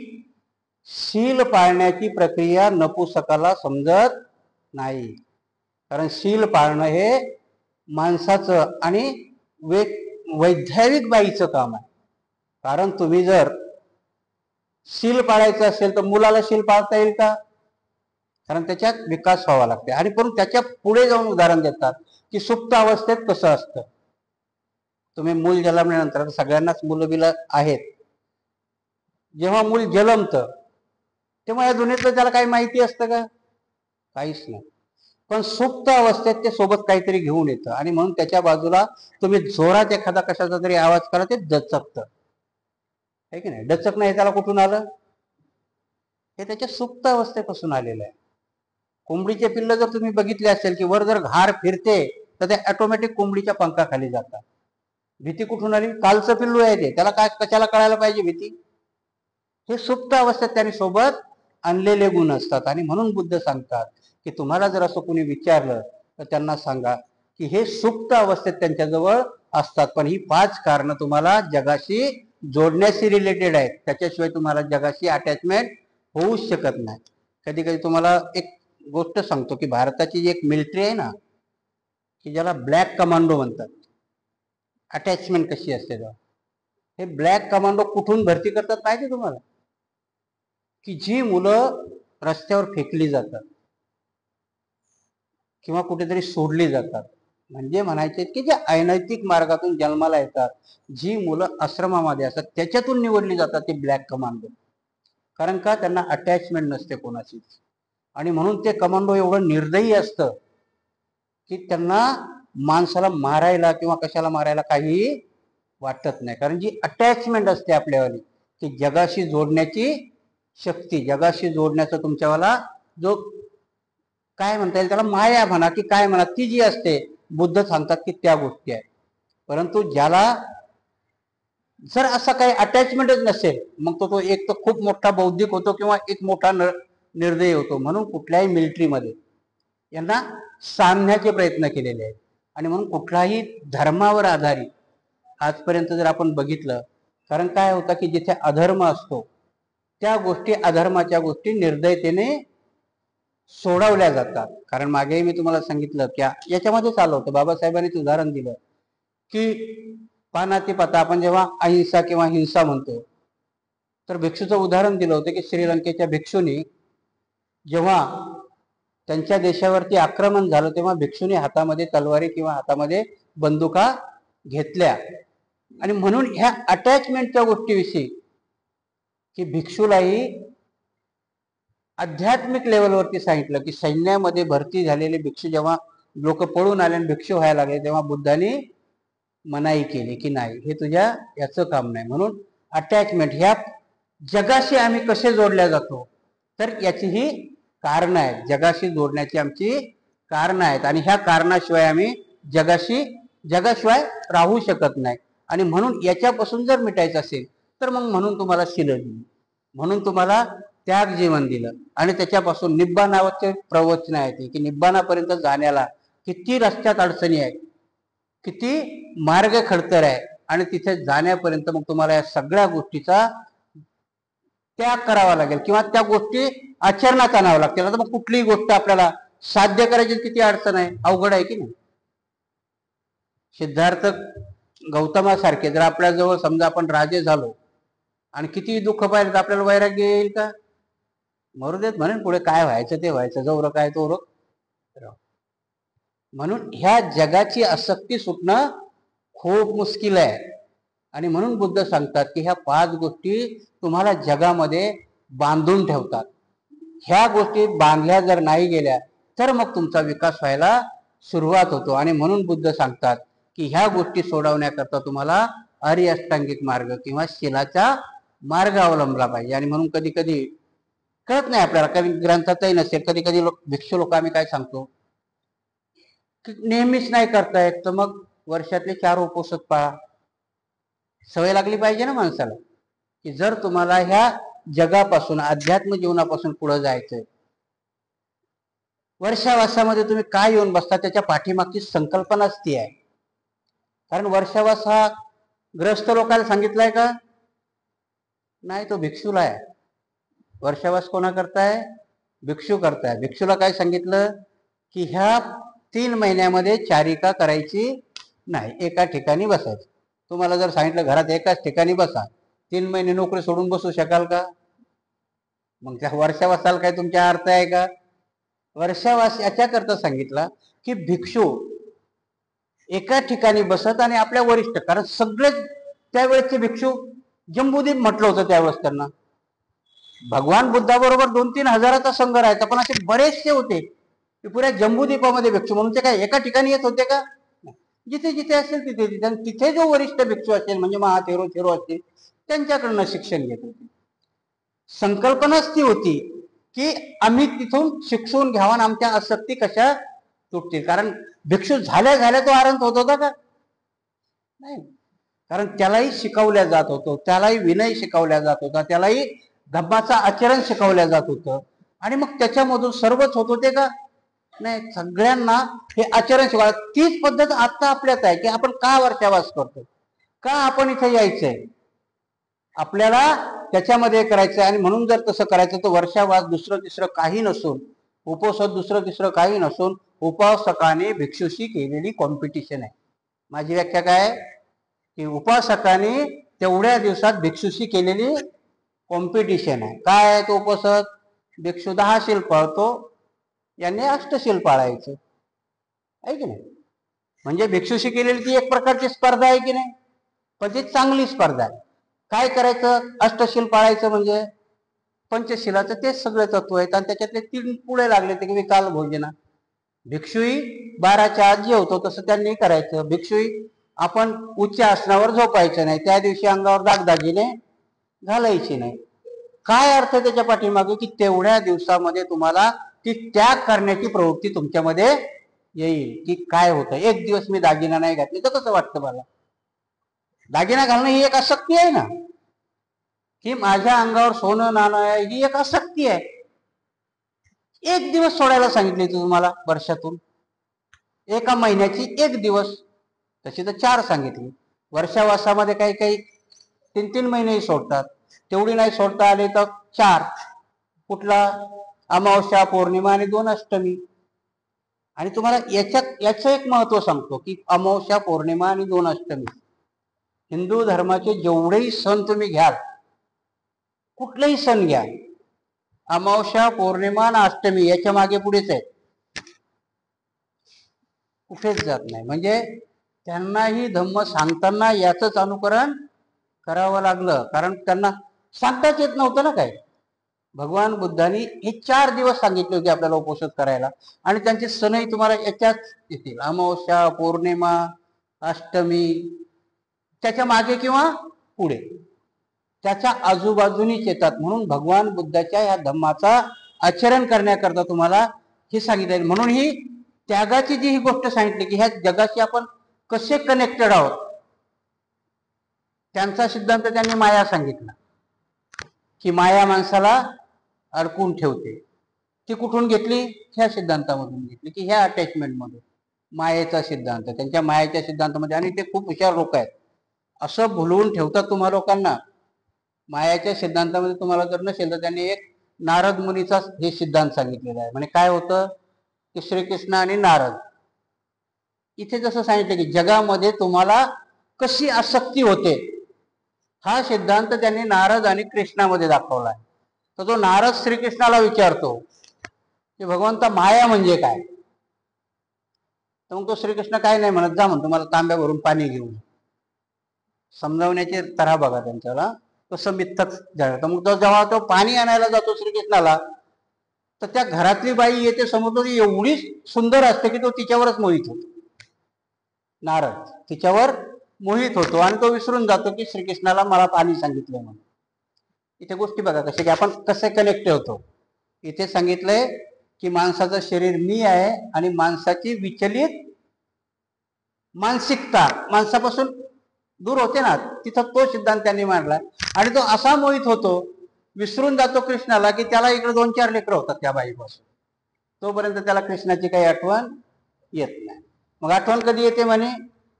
शील पाळण्याची प्रक्रिया नपुसकाला समजत नाही, कारण शील पाळणं हे माणसाचं आणि वैधानिक बाईचं काम आहे. कारण तुम्ही जर शील पाळायचं असेल तर मुलाला शील पाळता येईल का? कारण त्याच्यात विकास व्हावा लागते. आणि पण त्याच्या पुढे जाऊन उदाहरण देतात की सुप्त अवस्थेत कसं असतं. तुम्ही मूल जन्मल्यानंतर सगळ्यांनाच मुलं बिलं आहेत, जेव्हा मूल जन्मतं तेव्हा या दुनियेतलं त्याला काही माहिती असतं का? काहीच नाही. पण सुप्त अवस्थेत ते सोबत काहीतरी घेऊन येतं, आणि म्हणून त्याच्या बाजूला तुम्ही जोरात एखादा कशाचा तरी आवाज करा, ते दचकतं, आहे की नाही? डचकणं हे त्याला कुठून आलं? हे त्याच्या सुप्त अवस्थेपासून आलेलं आहे. कोंबडीचे पिल्ल जर तुम्ही बघितले असेल की वर जर घार फिरते तर ते ऑटोमॅटिक कोंबडीच्या पंखाखाली जातात. भीती कुठून आली? कालचं पिल्लू आहे ते, त्याला काय कशाला कळायला पाहिजे भीती? हे सुप्त अवस्थेत त्यांनी सोबत आणलेले गुण असतात. आणि म्हणून बुद्ध सांगतात की तुम्हाला जर असं कोणी विचारलं तर त्यांना सांगा की हे सुप्त अवस्थेत त्यांच्याजवळ असतात, पण ही 5 कारणं तुम्हाला जगाशी जोडण्याशी रिलेटेड आहेत. त्याच्याशिवाय तुम्हाला जगाशी अटॅचमेंट होऊच शकत नाही. कधी कधी तुम्हाला एक गोष्ट सांगतो की भारताची जी एक मिलिटरी आहे ना, की ज्याला ब्लॅक कमांडो म्हणतात, अटॅचमेंट कशी असते तेव्हा, हे ब्लॅक कमांडो कुठून भरती करतात माहिती तुम्हाला? की जी मुलं रस्त्यावर फेकली जातात किंवा कुठेतरी सोडली जातात, म्हणजे म्हणायचे की जे अनैतिक मार्गातून जन्माला येतात, जी मुलं आश्रमामध्ये असतात, त्याच्यातून निवडली जातात ती ब्लॅक कमांडो. कारण का? त्यांना अटॅचमेंट नसते कोणाचीच. आणि म्हणून ते कमांडो एवढं निर्दयी असतं की त्यांना माणसाला मारायला किंवा कशाला मारायला काही वाटत नाही. कारण जी अटॅचमेंट असते आपल्यावाली, की जगाशी जोडण्याची शक्ती, जगाशी जोडण्याचा तुमच्यावाला जो काय म्हणता येईल त्याला, माया म्हणा की काय म्हणा, ती जी असते, बुद्ध सांगतात की त्या गोष्टी आहेत. परंतु ज्याला जर असा काही अटॅचमेंटच नसेल, मग तो एक तर खूप मोठा बौद्धिक होतो किंवा एक मोठा निर्दयी होतो. म्हणून कुठल्याही मिलिटरीमध्ये यांना सांधण्याचे प्रयत्न केलेले आहेत. आणि म्हणून कुठलाही धर्मावर आधारित आजपर्यंत जर आपण बघितलं, कारण काय होतं की जिथे अधर्म असतो त्या गोष्टी, अधर्माच्या गोष्टी निर्दयतेने सोडवल्या जातात. कारण मागेही मी तुम्हाला सांगितलं की याच्यामध्येच आलं होतं, बाबासाहेबांनीच उदाहरण दिलं की पानातिपाता, आपण जेव्हा अहिंसा किंवा हिंसा म्हणतो, तर भिक्षूचं उदाहरण दिलं होतं की श्रीलंकेच्या भिक्षूंनी जेव्हा त्यांच्या देशावरती आक्रमण झालं तेव्हा भिक्षूंनी हातामध्ये तलवारी किंवा हातामध्ये बंदुका घेतल्या. आणि म्हणून ह्या अटॅचमेंटच्या गोष्टीविषयी की भिक्षूलाही आध्यात्मिक लेवलवरती सांगितलं की सैन्यामध्ये भरती झालेले भिक्षू जेव्हा लोक पळून आले आणि भिक्षू व्हायला लागले, तेव्हा बुद्धांनी मनाई केली की नाही, हे तुझ्या याचं काम नाही. म्हणून अटॅचमेंट, ह्या जगाशी आम्ही कसे जोडल्या जातो, तर याची ही कारण आहेत, जगाशी जोडण्याची आमची कारण आहेत. आणि ह्या कारणाशिवाय आम्ही जगाशिवाय राहू शकत नाही. आणि म्हणून याच्यापासून जर मिटायचं असेल तर मग म्हणून तुम्हाला शील दिली, म्हणून तुम्हाला त्याग जीवन दिलं, आणि त्याच्यापासून निब्बा नावाचे प्रवचन आहे की निब्बाणापर्यंत जाण्याला किती रस्त्यात अडचणी आहेत, किती मार्ग खडतर आहे, आणि तिथे जाण्यापर्यंत मग तुम्हाला या सगळ्या गोष्टीचा त्याग करावा लागेल किंवा त्या गोष्टी आचरणात आणावं लागतील. आता मग कुठलीही गोष्ट आपल्याला साध्य करायची किती अडचण आहे, अवघड आहे की नाही? सिद्धार्थ गौतमासारखे जर आपल्याजवळ समजा आपण राजे झालो आणि किती दुःख पाहिलं तर आपल्याला वैराग्य येईल का? मरू देत म्हणेन, पुढे काय व्हायचं ते व्हायचं, जवळ काय तो. म्हणून ह्या जगाची आसक्ती सुटणं खूप मुश्किल आहे. आणि म्हणून बुद्ध सांगतात की ह्या 5 गोष्टी तुम्हाला जगामध्ये बांधून ठेवतात. ह्या गोष्टी बांधल्या जर नाही गेल्या तर मग तुमचा विकास व्हायला सुरुवात होतो. आणि म्हणून बुद्ध सांगतात की ह्या गोष्टी सोडवण्याकरता तुम्हाला आर्य अष्टांगिक मार्ग किंवा शीलाचा मार्ग अवलंबला पाहिजे. आणि म्हणून कधी कधी कळत नाही आपल्याला, कधी ग्रंथातही नसेल, कधी कधी भिक्षू लोक आम्ही काय सांगतो की नेहमीच नाही करतायत तर मग वर्षातले 4 उपवास पाळा. सवय लागली पाहिजे ना माणसाला, की जर तुम्हाला ह्या जगापासून, अध्यात्म जीवनापासून पुढे जायचंय, वर्षावासामध्ये तुम्ही काय येऊन बसता त्याच्या पाठीमागची संकल्पनाच ती आहे. कारण वर्षावास हा ग्रस्त लोकांना सांगितलाय का? नाही, तो भिक्षूला आहे. वर्षावास कोणा करताय? भिक्षू करताय. भिक्षूला काय सांगितलं की ह्या 3 महिन्यामध्ये चारिका करायची नाही, एका ठिकाणी बसायचं. तुम्हाला जर सांगितलं घरात एकाच ठिकाणी बसा, 3 महिने नोकरी सोडून बसू शकाल का? मग त्या वर्षावासाला काय तुमच्या अर्थ आहे का? वर्षावास याच्याकरता सांगितला की भिक्षू एका ठिकाणी बसत आणि आपल्या वरिष्ठ, कारण सगळेच त्यावेळेचे भिक्षू, जम्बूद्वीप म्हटलं होतं त्यावेळेस त्यांना, भगवान बुद्धाबरोबर 2-3 हजाराचा संघ राहायचा, पण असे बरेचसे होते की पुऱ्या जम्बूद्वीपामध्ये भिक्षू. म्हणून ते काय एका ठिकाणी येत होते का? जिथे जिथे असेल तिथे तिथे, तिथे जो वरिष्ठ भिक्षू असेल म्हणजे महाथेरो थेरो असतील त्यांच्याकडनं शिक्षण घेत होते. संकल्पनाच ती होती की आम्ही तिथून शिक्षून घ्यावा आणि आमच्या आसक्ती कशा तुटतील. कारण भिक्षू झाल्या झाल्या तो आनंद होत होता का? नाही. कारण त्यालाही शिकवल्या जात होतं, त्यालाही विनय शिकवल्या जात होता, त्यालाही धम्माचं आचरण शिकवल्या जात होतं. आणि मग त्याच्यामधून सर्वच होत होते का? नाही. सगळ्यांना हे आचरण शिकवलं. तीच पद्धत आता आपल्यात आहे की आपण का वर्षावास करतो, का आपण इथे यायचंय, आपल्याला त्याच्यामध्ये करायचंय. आणि म्हणून जर तसं करायचं तर वर्षावास दुसरं तिसरं काही नसून, उपोषण दुसरं तिसरं काही नसून, उपासकाने भिक्षूशी केलेली कॉम्पिटिशन आहे. माझी व्याख्या काय, की उपासकाने तेवढ्या दिवसात भिक्षूशी केलेली कॉम्पिटिशन आहे. काय आहे तो उपासक? भिक्षू 10 शील पाळतो, यांनी 8 शील पाळायचं आहे की नाही. म्हणजे भिक्षूशी केलेली ती एक प्रकारची स्पर्धा आहे की नाही, पण ती चांगली स्पर्धा आहे. काय करायचं? 8 शील पाळायचं म्हणजे पंचशिलाचं तेच सगळे तत्व आहेत आणि त्याच्यातले 3 पुढे लागले ते की विकाल भोजना. भिक्षुई 12च्या आत जेवतो तसं त्यांनी करायचं. भिक्षुई आपण उच्च आसनावर झोपायचं नाही, त्या दिवशी अंगावर दागदागिने घालायची नाही. काय अर्थ त्याच्या पाठीमागे, की तेवढ्या दिवसामध्ये तुम्हाला ती त्याग करण्याची प्रवृत्ती तुमच्यामध्ये येईल. की काय होतं, एक दिवस मी दागिना नाही घातली तर कसं वाटतं मला. दागिना घालणं ही एक आसक्ती आहे ना, की माझ्या अंगावर सोनं नाणं आहे, ही एक आसक्ती आहे. एक दिवस सोडायला सांगितले तुम्हाला वर्षातून, एका महिन्याची एक दिवस, तशी तर 4 सांगितली. वर्षावासामध्ये काही काही 3-3 महिनेही सोडतात, तेवढी नाही सोडता आले तर 4. कुठला? अमावस्या, पौर्णिमा आणि 2 अष्टमी. आणि तुम्हाला याचं एक महत्व सांगतो की अमावस्या, पौर्णिमा आणि 2 अष्टमी, हिंदू धर्माचे जेवढेही सण तुम्ही घ्याल, कुठलेही सण घ्या, अमावस्या, पौर्णिमा आणि अष्टमी याच्या मागे पुढेच आहे, कुठेच जात नाही. म्हणजे त्यांनाही धम्म सांगताना याचंच अनुकरण करावं लागलं, कारण त्यांना सांगताच येत नव्हतं ना काय. भगवान बुद्धांनी हे 4 दिवस सांगितले होते आपल्याला उपोषण करायला, आणि त्यांचे सणही तुम्हाला याच्याच येतील, अमावस्या, पौर्णिमा, अष्टमी, त्याच्या मागे किंवा पुढे, त्याच्या आजूबाजूनीच येतात. म्हणून भगवान बुद्धाच्या या धम्माचा आचरण करण्याकरता तुम्हाला हे सांगितलं. म्हणून ही त्यागाची जी ही गोष्ट सांगितली की ह्या जगाशी आपण कसे कनेक्टेड आहोत, त्यांचा सिद्धांत त्यांनी माया सांगितला, की माया माणसाला अडकून ठेवते. ती कुठून घेतली? ह्या सिद्धांतामधून घेतली, की ह्या अटॅचमेंट मधून. मायेचा सिद्धांत, त्यांच्या मायेच्या सिद्धांतामध्ये. आणि ते खूप हुशार लोक आहेत, असं भुलवून ठेवतात तुम्हा लोकांना. मायाच्या सिद्धांतामध्ये तुम्हाला जर नसेल तर त्यांनी एक नारद मुनीचा हे सिद्धांत सांगितलेला आहे. म्हणजे काय होतं, की श्रीकृष्ण आणि नारद, इथे जसं सांगितलं की जगामध्ये तुम्हाला कशी आसक्ती होते, हा सिद्धांत त्यांनी नारद आणि कृष्णामध्ये दाखवला आहे. तर तो नारद श्रीकृष्णाला विचारतो की भगवंता माया म्हणजे काय. तर मग तो श्रीकृष्ण काय नाही म्हणत, जा म्हणतो मला तांब्या भरून पाणी घेऊन. समजावण्याची तऱ्हा बघा त्यांच्याला, कसं मिथक झालं. तर मग तो जेव्हा तो पाणी आणायला जातो श्रीकृष्णाला, तर त्या घरातली बाई येते समोर, ती एवढी सुंदर असते की तो तिच्यावरच मोहित होतो. नारद तिच्यावर मोहित होतो आणि तो विसरून जातो की श्रीकृष्णाला मला पाणी सांगितलं म्हणून. इथे गोष्टी बघा कसे की आपण कसे कनेक्ट होतो. इथे सांगितलंय की माणसाचं शरीर मी आहे आणि माणसाची विचलित मानसिकता माणसापासून दूर होते ना, तिथं तो सिद्धांत त्यांनी मांडला. आणि तो असा मोहित होतो, विसरून जातो कृष्णाला, की त्याला इकडे 2-4 लेकरं होतात त्या बाईपासून. तोपर्यंत त्याला कृष्णाची काही आठवण येत नाही. मग आठवण कधी येते म्हणे,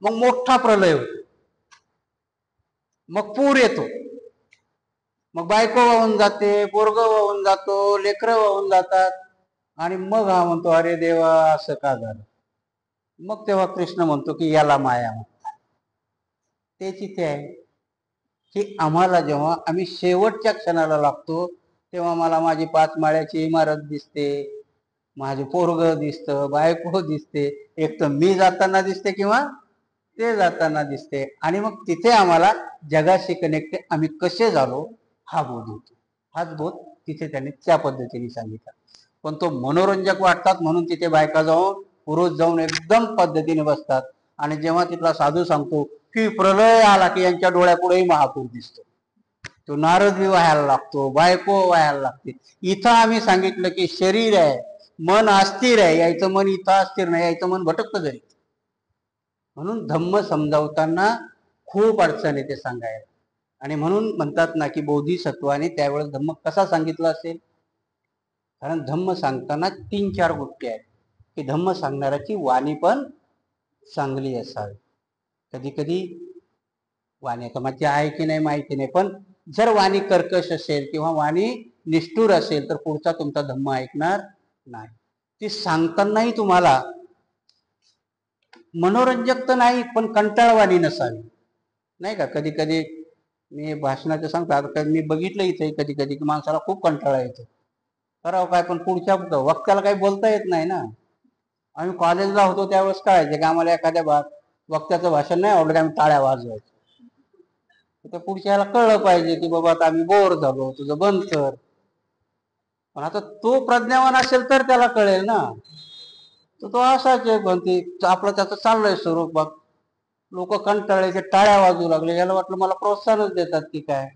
मग मोठा प्रलय होतो, मग पूर येतो, मग बायको वाहून जाते, पोरग वाहून जातो, लेकरं वाहून जातात. आणि मग हा म्हणतो अरे देवा असं का झालं. मग तेव्हा कृष्ण म्हणतो की याला माया म्हणतात. तेच इथे आहे की आम्हाला जेव्हा आम्ही शेवटच्या क्षणाला लागतो, तेव्हा मला माझी 5 माळ्याची इमारत दिसते, माझे पोरग दिसतं, बायको दिसते, एक तर मी जाताना दिसते किंवा ते जाताना दिसते. आणि मग तिथे आम्हाला जगाशी कनेक्ट आम्ही कसे झालो हा बोध होतो. हाच बोध तिथे त्यांनी त्या पद्धतीने सांगितला. पण तो मनोरंजक वाटतात म्हणून तिथे बायका जाऊन, पुरुष जाऊन एकदम पद्धतीने बसतात. आणि जेव्हा तिथला साधू सांगतो की प्रलय आला की यांच्या डोळ्यापुढेही महापूर दिसतो, तो नारद बी व्हायला लागतो, बायको व्हायला लागते. इथं आम्ही सांगितलं की शरीर आहे, मन अस्थिर आहे, यायचं मन इथं अस्थिर नाही, यायचं मन भटकत जरी. म्हणून धम्म समजावताना खूप अडचण येते सांगायला. आणि म्हणून म्हणतात ना की बोधिसत्वाने त्यावेळेस धम्म कसा सांगितला असेल, कारण धम्म सांगताना 3-4 गोष्टी आहेत की धम्म सांगणाऱ्याची वाणी पण चांगली असावी. कधी कधी वाणी आता माझी आहे की नाही माहिती नाही, पण जर वाणी कर्कश असेल किंवा वाणी निष्ठुर असेल तर पुढचा तुमचा धम्म ऐकणार नाही. ती सांगतानाही तुम्हाला मनोरंजक तर नाही पण कंटाळवाणी नसावी, नाही का. कधी कधी मी भाषणाचं सांगतो, आता मी बघितलं इथे कधी कधी की माणसाला खूप कंटाळा येतो. करावं काय, पण पुढच्या वक्त्याला काही बोलता येत नाही ना. आम्ही कॉलेजला होतो त्यावेळेस काय की आम्हाला एखाद्या वक्त्याचं भाषण नाही आवडलं, आम्ही टाळ्या वाजवायचो. तर पुढच्याला कळलं पाहिजे की बाबा आता आम्ही बोर झालो, तुझं बंद कर. पण आता तो प्रज्ञावान असेल तर त्याला कळेल ना. तर तो असाच म्हणते आपलं त्याचं चाललंय स्वरूप. बघ लोक कंटाळले, टाळ्या वाजू लागले, याला वाटलं मला प्रोत्साहनच देतात की काय.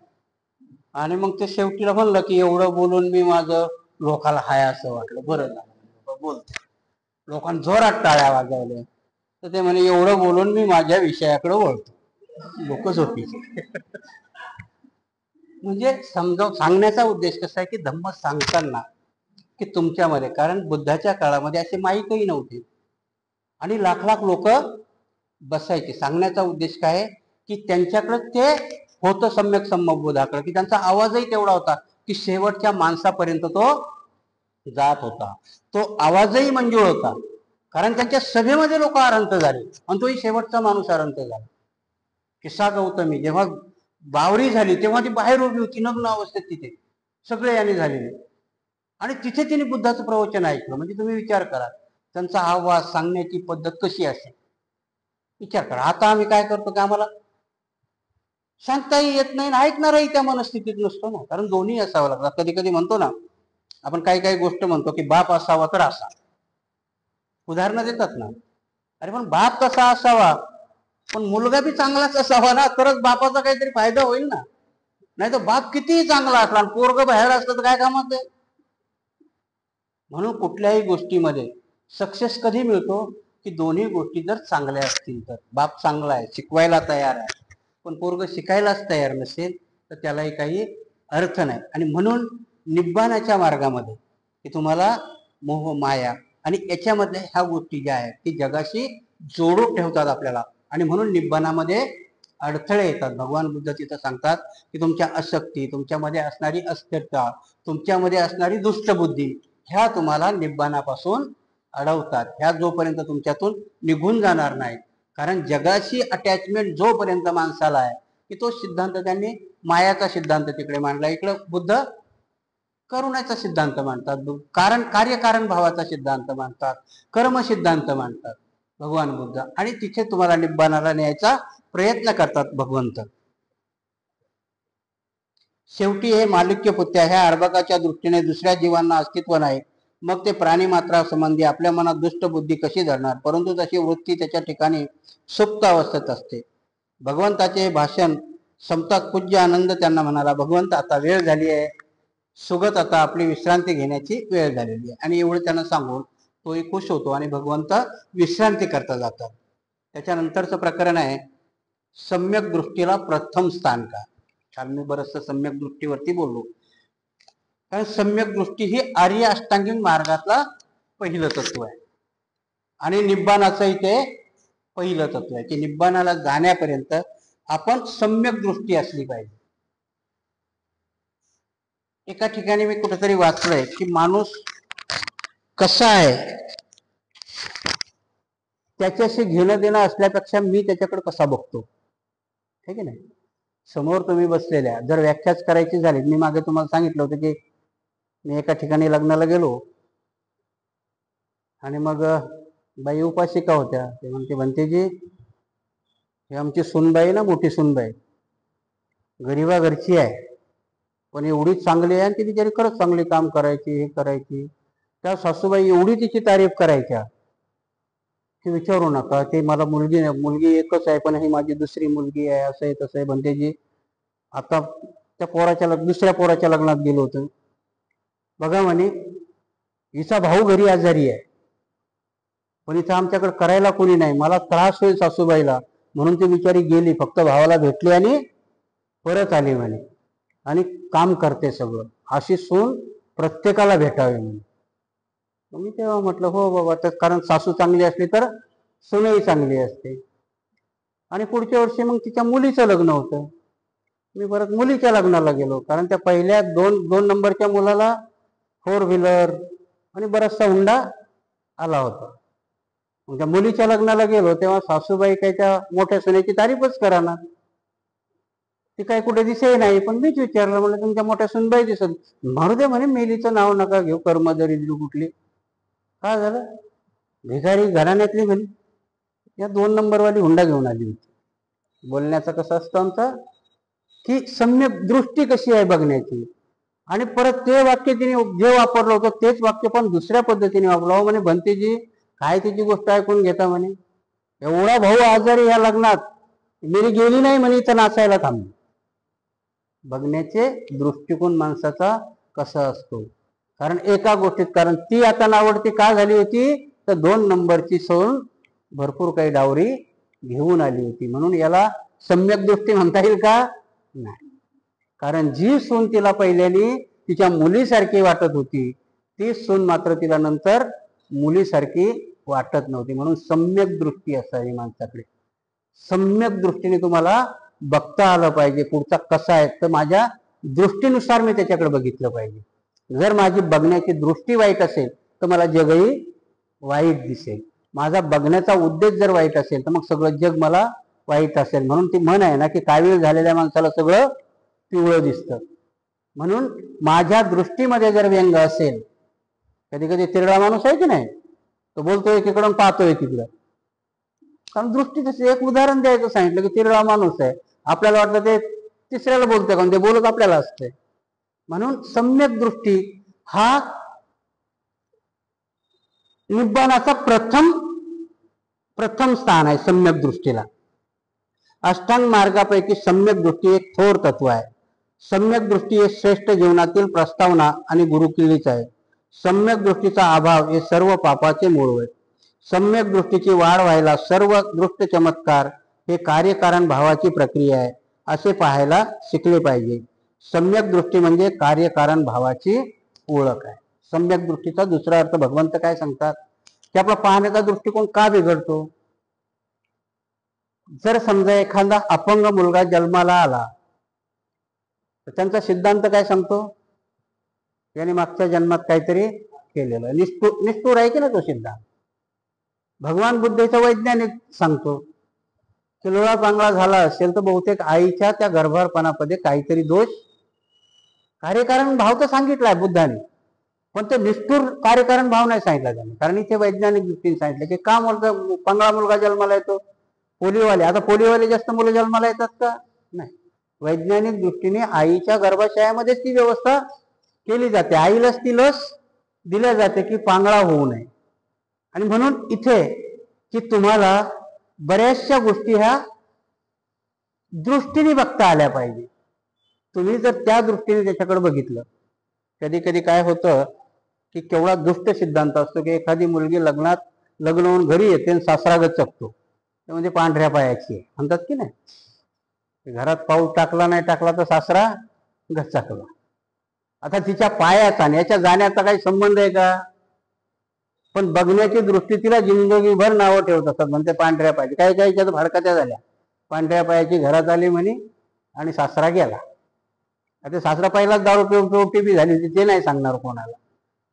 आणि मग ते शेवटीला म्हणलं की एवढं बोलून मी माझं लोकाला हाय असं वाटलं, बरं झालं बोलते. लोकांनी जोरात टाळ्या वाजवल्या. तर ते म्हणे एवढं बोलून मी माझ्या विषयाकडे वळतो. लोक झोपीचे. म्हणजे सांगण्याचा उद्देश कसा आहे की धम्म सांगताना की तुमच्यामध्ये, कारण बुद्धाच्या काळामध्ये असे माईकही नव्हते आणि लाख लाख लोक बसायचे. सांगण्याचा उद्देश काय आहे की त्यांच्याकडे ते होतं सम्यक संबोधाकडे, की त्यांचा आवाजही तेवढा होता की शेवटच्या माणसापर्यंत तो जात होता. तो आवाजही मंजूळ होता, कारण त्यांच्या सभेमध्ये लोक आरंत झाले आणि तोही शेवटचा माणूस आरंत झाला. किस्सा गौतमी जेव्हा बावरी झाली तेव्हा ती बाहेर उभी होती नग्न अवस्थेत, तिथे सगळे याने झालेले, आणि तिथे तिने बुद्धाचं प्रवचन ऐकलं. म्हणजे तुम्ही विचार करा त्यांचा आवाज, सांगण्याची पद्धत कशी असेल. विचार करा. आता आम्ही काय करतो की आम्हाला सांगताही येत नाही, ऐकणारही त्या मनस्थितीत नसतो ना, कारण दोन्ही असावं लागतात. कधी कधी म्हणतो ना आपण काही काही गोष्ट म्हणतो की बाप असावा तर असा, उदाहरणं देतात ना. अरे पण बाप कसा असावा, पण मुलगा बी चांगलाच असावा ना, तरच बापाचा काहीतरी फायदा होईल ना. नाही तर बाप कितीही चांगला असला आणि पोरग बाहेर असलं तर काय कामाचं आहे. म्हणून कुठल्याही गोष्टीमध्ये सक्सेस कधी मिळतो की दोन्ही गोष्टी जर चांगल्या असतील तर. बाप चांगला आहे, शिकवायला तयार आहे, पण पोरग शिकायलाच तयार नसेल तर त्यालाही काही अर्थ नाही. आणि म्हणून निब्बाणाच्या मार्गामध्ये की तुम्हाला मोह माया आणि याच्यामधल्या ह्या गोष्टी ज्या आहेत की जगाशी जोडून ठेवतात आपल्याला, आणि म्हणून निब्बाणामध्ये अडथळे येतात. भगवान बुद्ध तिथं सांगतात की तुमच्या अशक्ती, तुमच्यामध्ये असणारी अस्थिरता, तुमच्यामध्ये असणारी दुष्टबुद्धी, ह्या तुम्हाला निब्बाणापासून अडवतात. ह्या जोपर्यंत तुमच्यातून निघून जाणार नाही, कारण जगाशी अटॅचमेंट जोपर्यंत माणसाला आहे की तो सिद्धांत त्यांनी मायाचा सिद्धांत तिकडे मांडला, इकडे बुद्ध करुणाचा सिद्धांत मांडतात, कारण कार्यकारण भावाचा सिद्धांत मांडतात, कर्म सिद्धांत मांडतात भगवान बुद्ध, आणि तिथे तुम्हाला निब्बाणाला न्यायचा प्रयत्न करतात भगवंत. शेवटी हे मालुक्य पुत्या ह्या अर्भकाच्या दृष्टीने दुसऱ्या जीवांना अस्तित्व नाही, मग ते प्राणी मात्रा संबंधी आपल्या मनात दुष्ट बुद्धी कशी धरणार. परंतु तशी वृत्ती त्याच्या ठिकाणी सुप्त अवस्थेत असते. भगवंताचे भाषण संपतात पूज्य आनंद त्यांना म्हणाला, भगवंत आता वेळ झाली आहे, सुगत आता आपली विश्रांती घेण्याची वेळ झालेली आहे. आणि एवढं त्यांना सांगून तोही खुश होतो आणि भगवंत विश्रांती करता जातात. त्याच्यानंतरचं प्रकरण आहे सम्यक दृष्टीला प्रथम स्थान का. काल मी बरंचसं सम्यक दृष्टीवरती बोललो, कारण सम्यक दृष्टी ही आर्य अष्टांगिक मार्गातला पहिलं तत्व आहे आणि निब्बाणाचं इथे पहिलं तत्व आहे की निब्बाणाला जाण्यापर्यंत आपण सम्यक दृष्टी असली पाहिजे. एका ठिकाणी मी कुठेतरी वाचलंय की माणूस कसा आहे त्याच्याशी घेणं देणं असल्यापेक्षा मी त्याच्याकडे कसा बघतो, ठीक आहे ना. समोर तुम्ही बसलेल्या जर व्याख्याच करायची झाली, मी मागे तुम्हाला सांगितलं होतं की मी एका ठिकाणी लग्नाला गेलो आणि मग बाई उपासिका होत्या. ते म्हणते जी हे आमची सुनबाई ना, मोठी सुनबाई गरीबा घरची आहे, पण एवढी चांगली आहे आणि ती बिचारी खरंच चांगली काम करायची, हे करायची. त्या सासूबाई एवढी तिची तारीफ करायच्या की विचारू नका. ते मला मुलगी एकच आहे पण ही माझी दुसरी मुलगी आहे, असं आहे तसं आहे. म्हणते जी आता त्या पोराच्या दुसऱ्या पोराच्या लग्नात गेलो होतो. बघा म्हणे हिचा भाऊ घरी आजारी आहे, पण इथं आमच्याकडे करायला कोणी नाही, मला त्रास होईल सासूबाईला, म्हणून ती बिचारी गेली, फक्त भावाला भेटली आणि परत आली म्हणे, आणि काम करते सगळं. अशी सून प्रत्येकाला भेटावी म्हणे. मी तेव्हा म्हटलं हो बाबा, तर कारण सासू चांगली असली तर सूनही चांगली असते. आणि पुढच्या वर्षी मग तिच्या मुलीचं लग्न होतं. मी परत मुलीच्या लग्नाला गेलो, कारण त्या पहिल्या दोन नंबरच्या मुलाला 4 व्हीलर आणि बराचसा हुंडा आला होता. मग त्या मुलीच्या लग्नाला गेलो तेव्हा सासूबाई काय त्या मोठ्या सुनेची तारीफच कराना, ती काय कुठे दिसे नाही. पण मीच विचारलं, म्हणलं तुमच्या मोठ्या सुनबाई दिसत. मारू दे म्हणे, मेलीचं नाव नका घेऊ, कर्म दरिद्री कुठली. काय झालं, भिकारी घराण्यातली म्हणे, या 2 नंबरवाली हुंडा घेऊन आली होती. बोलण्याचं कसं असतं आमचं, की सम्यक दृष्टी कशी आहे बघण्याची. आणि परत ते वाक्य तिने जे वापरलं होतं तेच वाक्य पण दुसऱ्या पद्धतीने वापरलं. म्हणे भंतेजी काय तिची गोष्ट ऐकून घेता म्हणे, एवढा भाऊ आजारी या लग्नात, मेरी गेली नाही म्हणे, इथं नाचायला थांबली. बघण्याचे दृष्टिकोन माणसाचा कसा असतो. कारण एका गोष्टीत, कारण ती आता नावडती का झाली होती, तर 2 नंबरची सून भरपूर काही डावरी घेऊन आली होती. म्हणून याला सम्यक दृष्टी म्हणता येईल का, नाही. कारण जी सून तिला पहिल्यानी तिच्या मुलीसारखी वाटत होती, ती सून मात्र तिला नंतर मुलीसारखी वाटत नव्हती. म्हणून सम्यक दृष्टी असावी माणसाकडे. सम्यक दृष्टीने तुम्हाला बघता आलं पाहिजे, पुढचा कसा आहे, तर माझ्या दृष्टीनुसार मी त्याच्याकडे बघितलं पाहिजे. जर माझी बघण्याची दृष्टी वाईट असेल तर मला जगही वाईट दिसेल. माझा बघण्याचा उद्देश जर वाईट असेल तर मग सगळं जग मला वाईट असेल. म्हणून ती म्हण आहे ना, की कावीळ झालेल्या माणसाला सगळं पिवळं दिसतं. म्हणून माझ्या दृष्टीमध्ये जर व्यंग असेल, कधी कधी तिरडा माणूस आहे की नाही, तो बोलतोय एकीकडून पाहतोय तिकडं, कारण दृष्टी तशी. एक उदाहरण द्यायचं सांगितलं की तिरडा माणूस आहे, आपल्याला वाटतं ते तिसऱ्याला बोलतोय, कारण ते बोलत आपल्याला असते. म्हणून सम्यक दृष्टी हा निब्बाणाचा प्रथम स्थान आहे. सम्यक दृष्टीला अष्टांग मार्गापैकी सम्यक दृष्टी एक थोर तत्व आहे. सम्यक दृष्टी हे श्रेष्ठ जीवनातील प्रस्तावना आणि गुरुकिल्लीच आहे. सम्यक दृष्टीचा अभाव हे सर्व पापाचे मूळ होय. सम्यक दृष्टीची वाढ व्हायला सर्व दृष्ट चमत्कार हे कार्यकारण भावाची प्रक्रिया आहे, असे पाहायला शिकले पाहिजे. सम्यक दृष्टी म्हणजे कार्यकारण भावाची ओळख आहे. सम्यक दृष्टीचा दुसरा अर्थ भगवंत काय सांगतात, की आपला पाहण्याचा दृष्टिकोन का बिघडतो. जर समजा एखादा अपंग मुलगा जन्माला आला तर त्यांचा सिद्धांत काय सांगतो, याने मागच्या जन्मात काहीतरी केलेलं. निष्ठूर आहे की ना तो सिद्धांत. भगवान बुद्धाचा वैज्ञानिक सांगतो की लोळा पांगळा झाला असेल तर बहुतेक आईच्या त्या गर्भारपणामध्ये काहीतरी दोष. कार्यकारण भाव तर सांगितलाय बुद्धाने, पण ते निष्ठूर कार्यकारण भाव नाही सांगितला त्याने. कारण इथे वैज्ञानिक दृष्टीने सांगितलं की का पांगळा मुलगा जन्माला येतो, पोलिओवाले. आता पोलिओवाले जास्त मुलं जन्माला येतात का, नाही. वैज्ञानिक दृष्टीने आईच्या गर्भाशयामध्येच ती व्यवस्था केली जाते, आईलाच ती लस दिल्या जाते की पांगळा होऊ नये. आणि म्हणून इथे की तुम्हाला बऱ्याचशा गोष्टी ह्या दृष्टीने बघता आल्या पाहिजे. तुम्ही जर त्या दृष्टीने त्याच्याकडे बघितलं, कधी कधी काय होतं की केवढा दुष्ट सिद्धांत असतो की एखादी मुलगी लग्न होऊन घरी येते आणि सासरा गचकतो, ते म्हणजे पांढऱ्या पायाची म्हणतात की नाही. घरात पाऊल टाकला नाही टाकला तर सासरा गचकला. आता तिच्या पायाचा आणि याच्या जाण्याचा काही संबंध आहे का, पण बघण्याची दृष्टी तिला जिंदगीभर नावं ठेवत असतात. म्हणते पांढऱ्या पायाची, काही काही त्यात भडकात्या झाल्या, पांढऱ्या पायाची घरात आली म्हणे आणि सासरा गेला. आता सासरा पहिलाच दारू पिऊन टीबी झाली होती, ते नाही सांगणार कोणाला,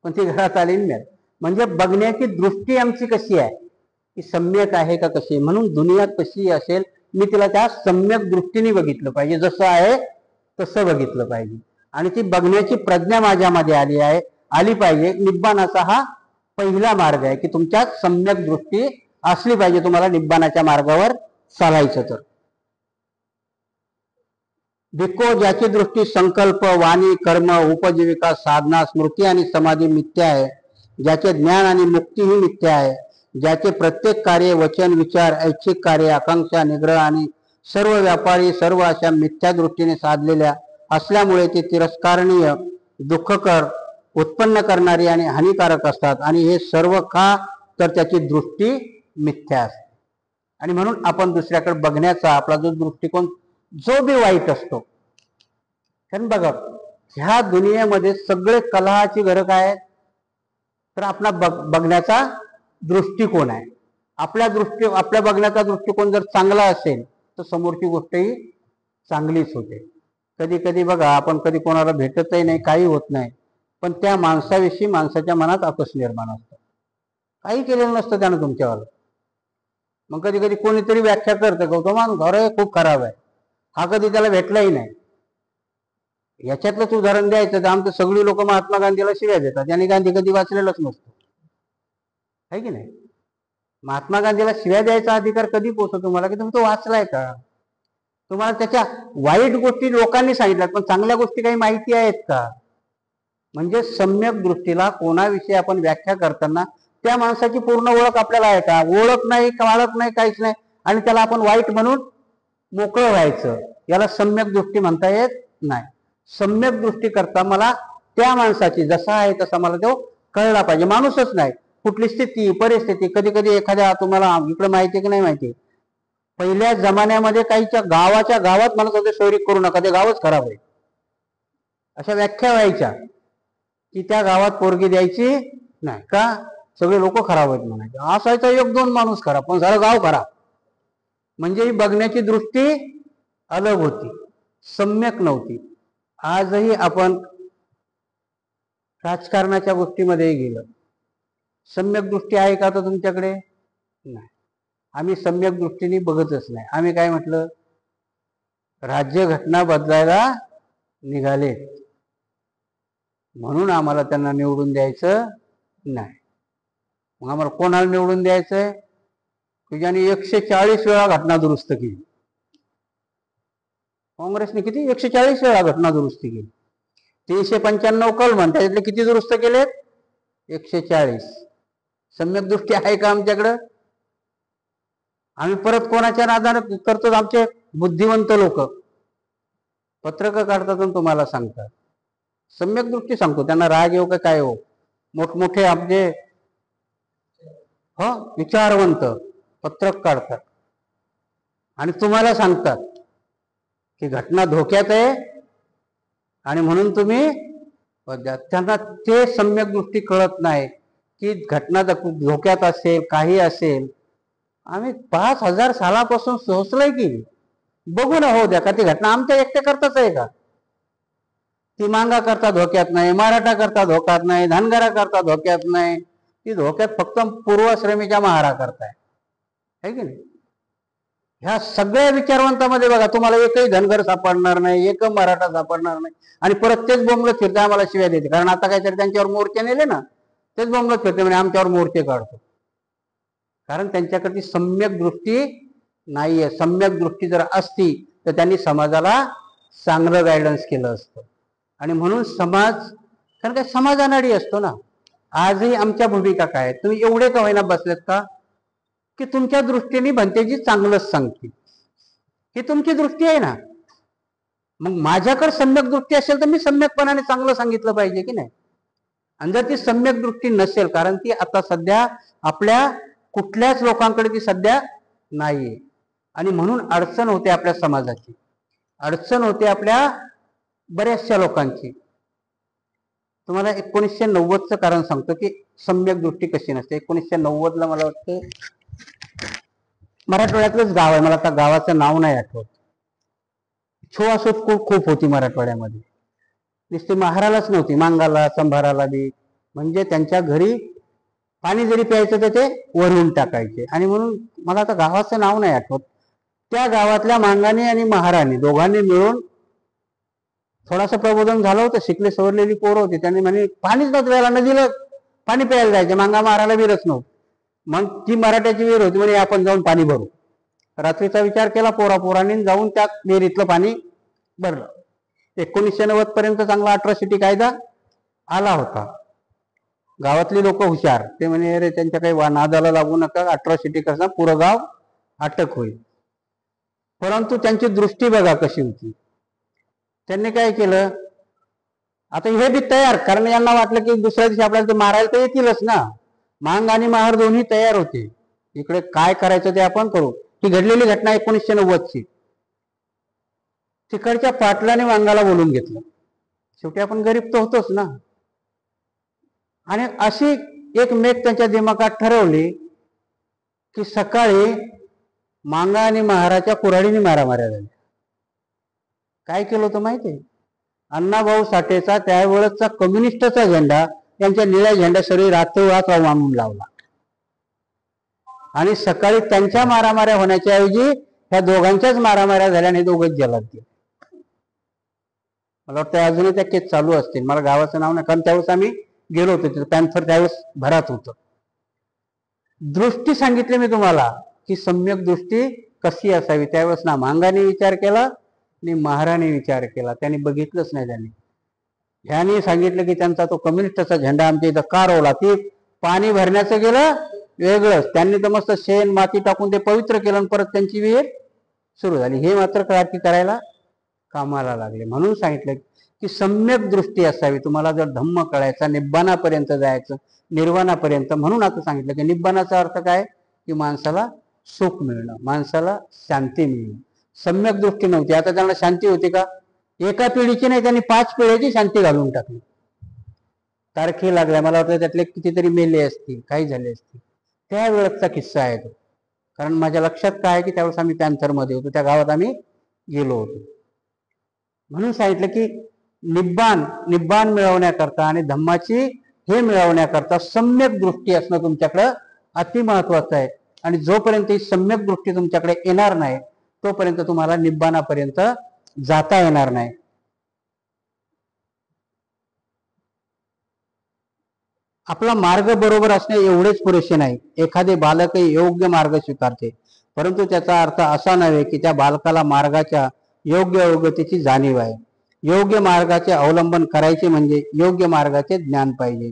पण ती घरात आली मिळत. म्हणजे बघण्याची दृष्टी आमची कशी आहे, की सम्यक आहे का कशी. म्हणून दुनिया कशी असेल मी तिला त्या सम्यक दृष्टीने बघितलं पाहिजे, जसं आहे तसं बघितलं पाहिजे. आणि ती बघण्याची प्रज्ञा माझ्यामध्ये आली पाहिजे. निब्बाणाचा हा पहिला मार्ग आहे की तुमच्यात सम्यक दृष्टी असली पाहिजे तुम्हाला निब्बाणाच्या मार्गावर चालायचं. तर भिक्को ज्याची दृष्टी संकल्प, वाणी, कर्म, उपजीविका, साधना, स्मृती आणि समाधी मिथ्या आहे, ज्याचे ज्ञान आणि मुक्ती ही मिथ्या आहे, ज्याचे प्रत्येक कार्य, वचन, विचार, ऐच्छिक कार्य, आकांक्षा, निग्रह आणि सर्व व्यापारी सर्व अशा मिथ्या दृष्टीने साधलेल्या असल्यामुळे ते तिरस्कारणीय, दुःखकर, उत्पन्न करणारी आणि हानिकारक असतात. आणि हे सर्व का, तर त्याची दृष्टी मिथ्या असते. आणि म्हणून आपण दुसऱ्याकडे बघण्याचा आपला जो दृष्टिकोन जो बी वाईट असतो. कारण बघा, ह्या दुनियेमध्ये सगळे कलहाची घरं काय आहेत, तर आपला बघण्याचा दृष्टिकोन आहे. आपल्या बघण्याचा दृष्टिकोन जर चांगला असेल तर समोरची गोष्टही चांगलीच होते. कधी कधी बघा, आपण कधी कोणाला भेटतही नाही, काही होत नाही, पण त्या माणसाविषयी माणसाच्या मनात आकर्ष निर्माण असतं. काही केलेलं नसतं त्यानं तुमच्यावर. मग कधी कधी कोणीतरी व्याख्या करतं, गौतम घर खूप खराब आहे, हा कधी त्याला भेटलाही नाही. याच्यातलंच उदाहरण द्यायचं तर आमचं सगळी लोक महात्मा गांधीला शिव्या देतात, आणि गांधी कधी वाचलेलंच नसतो, आहे की नाही. महात्मा गांधीला शिव्या द्यायचा अधिकार कधी पोचतो तुम्हाला, की तुम्ही तो वाचलाय का? तुम्हाला त्याच्या वाईट गोष्टी लोकांनी सांगितल्यात, पण चांगल्या गोष्टी काही माहिती आहेत का? म्हणजे सम्यक दृष्टीला कोणाविषयी आपण व्याख्या करताना त्या माणसाची पूर्ण ओळख आपल्याला आहे का? ओळख नाही, काळख नाही, काहीच नाही, आणि त्याला आपण वाईट म्हणून मोकळं व्हायचं, याला सम्यक दृष्टी म्हणता येत नाही. सम्यक दृष्टी करता मला त्या माणसाची जसा आहे तसा मला तो कळला पाहिजे. माणूसच नाही, कुठली स्थिती, परिस्थिती. कधी कधी एखाद्या, तुम्हाला इकडे माहिती की नाही माहिती, पहिल्या जमान्यामध्ये काहीच्या गावाच्या गावात म्हणत होते शौर्य करू नका, ते गावच खराब आहे, अशा व्याख्या व्हायच्या, की त्या गावात पोरगी द्यायची नाही का, सगळे लोक खराब आहेत म्हणायचे. असायचा एक दोन माणूस खराब, पण सारं गाव खराब. म्हणजे बघण्याची दृष्टी अलग होती, सम्यक नव्हती. आजही आपण राजकारणाच्या गोष्टीमध्ये गेलं, सम्यक दृष्टी आहे का तर तुमच्याकडे? नाही. आम्ही सम्यक दृष्टीने बघतच नाही. आम्ही काय म्हटलं, राज्यघटना बदलायला निघाले म्हणून आम्हाला त्यांना निवडून द्यायचं नाही. मग आम्हाला कोणाला निवडून द्यायचंय? की ज्याने 140 वेळा घटना दुरुस्त केली. काँग्रेसने किती 140 वेळा घटना दुरुस्ती केली. 395 कलम, त्याच्यातले किती दुरुस्त केलेत? 140. सम्यक दृष्टी आहे का आमच्याकडं? आम्ही परत कोणाच्या नादानं करतो? आमचे बुद्धिवंत लोक पत्रक काढतात आणि तुम्हाला सांगतात. सम्यक दृष्टी सांगतो, त्यांना राग येऊ का काय हो, मोठमोठे आमचे विचारवंत पत्रक काढतात आणि तुम्हाला सांगतात की घटना धोक्यात आहे, आणि म्हणून तुम्ही त्यांना ते सम्यक दृष्टी कळत नाही की घटना धोक्यात असेल, काही असेल. आम्ही 5000 सालापासून सोचलंय की बघू ना, हो द्या का ती घटना आमच्या एकट्या करताच आहे का? ती मांगा करता धोक्यात नाही, मराठा करता धोक्यात नाही, धनगरा करता धोक्यात नाही, ती धोक्यात फक्त पूर्वश्रमीच्या महारा करताय, है की नाही. ह्या सगळ्या विचारवंतामध्ये बघा, तुम्हाला एकही धनगर सापडणार नाही, एक मराठा सापडणार नाही, आणि परत तेच बोंबलत फिरते, आम्हाला शिव्या देते. कारण आता काहीतरी त्यांच्यावर मोर्चे नेले ना, तेच बोंबलत फिरते म्हणजे आमच्यावर मोर्चे काढतो. कारण त्यांच्याकडे सम्यक दृष्टी नाहीये. सम्यक दृष्टी जर असती तर त्यांनी समाजाला चांगलं गायडन्स केलं असतं. आणि म्हणून समाज, कारण काय समाज अनाडी असतो ना. आजही आमच्या भूमिका काय आहेत, तुम्ही एवढे का होईना बसलेत का, की तुमच्या दृष्टीने भंतेजी चांगलंच सांगतील, ही तुमची दृष्टी आहे ना. मग माझ्याकडे सम्यक दृष्टी असेल तर मी सम्यकपणाने चांगलं सांगितलं पाहिजे की नाही. आणि जर ती सम्यक दृष्टी नसेल, कारण ती आता सध्या आपल्या कुठल्याच लोकांकडे ती सध्या नाहीये, आणि म्हणून अडचण होते आपल्या समाजाची, अडचण होते आपल्या बऱ्याचशा लोकांची. तुम्हाला 1990चं कारण सांगतो की सम्यक दृष्टी कशी नसते. 1990ला मला वाटतं मराठवाड्यातलंच गाव आहे, मला आता गावाचं नाव नाही आठवत, छुवाछूत खूप होती मराठवाड्यामध्ये. नुसती महारालाच नव्हती, मांगाला, संभाराला बी. म्हणजे त्यांच्या घरी पाणी जरी प्यायचं तर ते वरून टाकायचे. आणि म्हणून मला आता गावाचं नाव नाही आठवत, त्या गावातल्या मांगाने आणि महाराने दोघांनी मिळून थोडासा प्रबोधन झालं होतं. शिकले सवरलेली पोरं होती, त्यांनी म्हणे पाणीच नव्हतं प्यायला, नदीला पाणी प्यायला जायचे, मांगा महाराला विरच नव्हतं. मग ती मराठ्याची विहीर होती, म्हणजे आपण जाऊन पाणी भरू. रात्रीचा विचार केला पोरांनी, जाऊन त्या विहिरीतलं पाणी भरलं. 1990 पर्यंत चांगला अट्रॉसिटी कायदा आला होता. गावातली लोक हुशार, ते म्हणे अरे त्यांच्या काही नादाला लागू नका, अट्रॉसिटी कसा पुरं गाव अटक होईल. परंतु त्यांची दृष्टी बघा कशी होती. त्यांनी काय केलं, आता हे बी तयार, कारण यांना वाटलं की दुसऱ्या दिवशी आपल्याला ते मारायला तर येतीलच ना. मांग आणि महार दोन्ही तयार होते. इकडे काय करायचं ते आपण करू. ही घडलेली घटना 1990ची. तिकडच्या पाटलाने मांगाला बोलून घेतलं. शेवटी आपण गरीब तर होतोच ना. आणि अशी एक मेघ त्यांच्या दिमागात ठरवली की सकाळी मांगा आणि महाराच्या कुऱ्हाडीने मारामाऱ्या झाल्या. काय केलं होतं माहितीये, अण्णाभाऊ साठेचा त्यावेळेसचा कम्युनिस्टचा झेंडा त्यांच्या निळ्या झेंड्यासरी रात्ररात्र आणून लावला. आणि सकाळी त्यांच्या मारामाऱ्या होण्याच्या ऐवजी ह्या दोघांच्याच मारामाऱ्या झाल्याने दोघंच जलात गेले. मला वाटतं अजूनही त्या केस चालू असतील. मला गावाचं नाव नाही, कारण त्यावेळेस आम्ही गेलो होतो तिथं. पॅन्थर त्यावेळेस भरात होतं. दृष्टी सांगितली मी तुम्हाला की सम्यक दृष्टी कशी असावी. त्यावेळेस ना मांगाने विचार केला आणि महाराने विचार केला. त्यांनी बघितलंच नाही. ह्यानी सांगितलं की त्यांचा तो कम्युनिस्टचा झेंडा आमच्या इथं का रोवला. ती पाणी भरण्याचं गेलं वेगळंच. त्यांनी तर मस्त शेण माती टाकून ते पवित्र केलं आणि परत त्यांची विहीर सुरू झाली. हे मात्र क्रांती करायला कामाला लागले. म्हणून सांगितलं की सम्यक दृष्टी असावी. तुम्हाला जर धम्म कळायचा, निब्बाणापर्यंत जायचं, निर्वाणापर्यंत. म्हणून आता सांगितलं की निब्बाणाचा अर्थ काय, की माणसाला सुख मिळणं, माणसाला शांती मिळणं. सम्यक दृष्टी नव्हती. आता त्यांना शांती होती का? एका पिढीची नाही, त्यांनी 5 पिढ्याची शांती घालून टाकली. तारखे लागल्या. मला वाटतं त्यातले कितीतरी मेले असतील, काही झाले असतील. त्यावेळेसचा किस्सा आहे तो. कारण माझ्या लक्षात काय आहे की त्यावेळेस आम्ही पॅन्थरमध्ये होतो, त्या गावात आम्ही गेलो होतो. म्हणून सांगितलं की निब्बाण मिळवण्याकरता आणि धम्माची हे मिळवण्याकरता सम्यक दृष्टी असणं तुमच्याकडं अति महत्वाचं आहे. आणि जोपर्यंत ही सम्यक दृष्टी तुमच्याकडे येणार नाही तोपर्यंत तुम्हाला निब्बाणापर्यंत जाता येणार नाही. आपला मार्ग बरोबर असणे एवढेच पुरेसे नाही. एखादे बालक योग्य मार्ग स्वीकारते, परंतु त्याचा अर्थ असा नव्हे की त्या बालकाला मार्गाच्या योग्य अवगतीची जाणीव आहे. योग्य मार्गाचे अवलंबन करायचे म्हणजे योग्य मार्गाचे ज्ञान पाहिजे.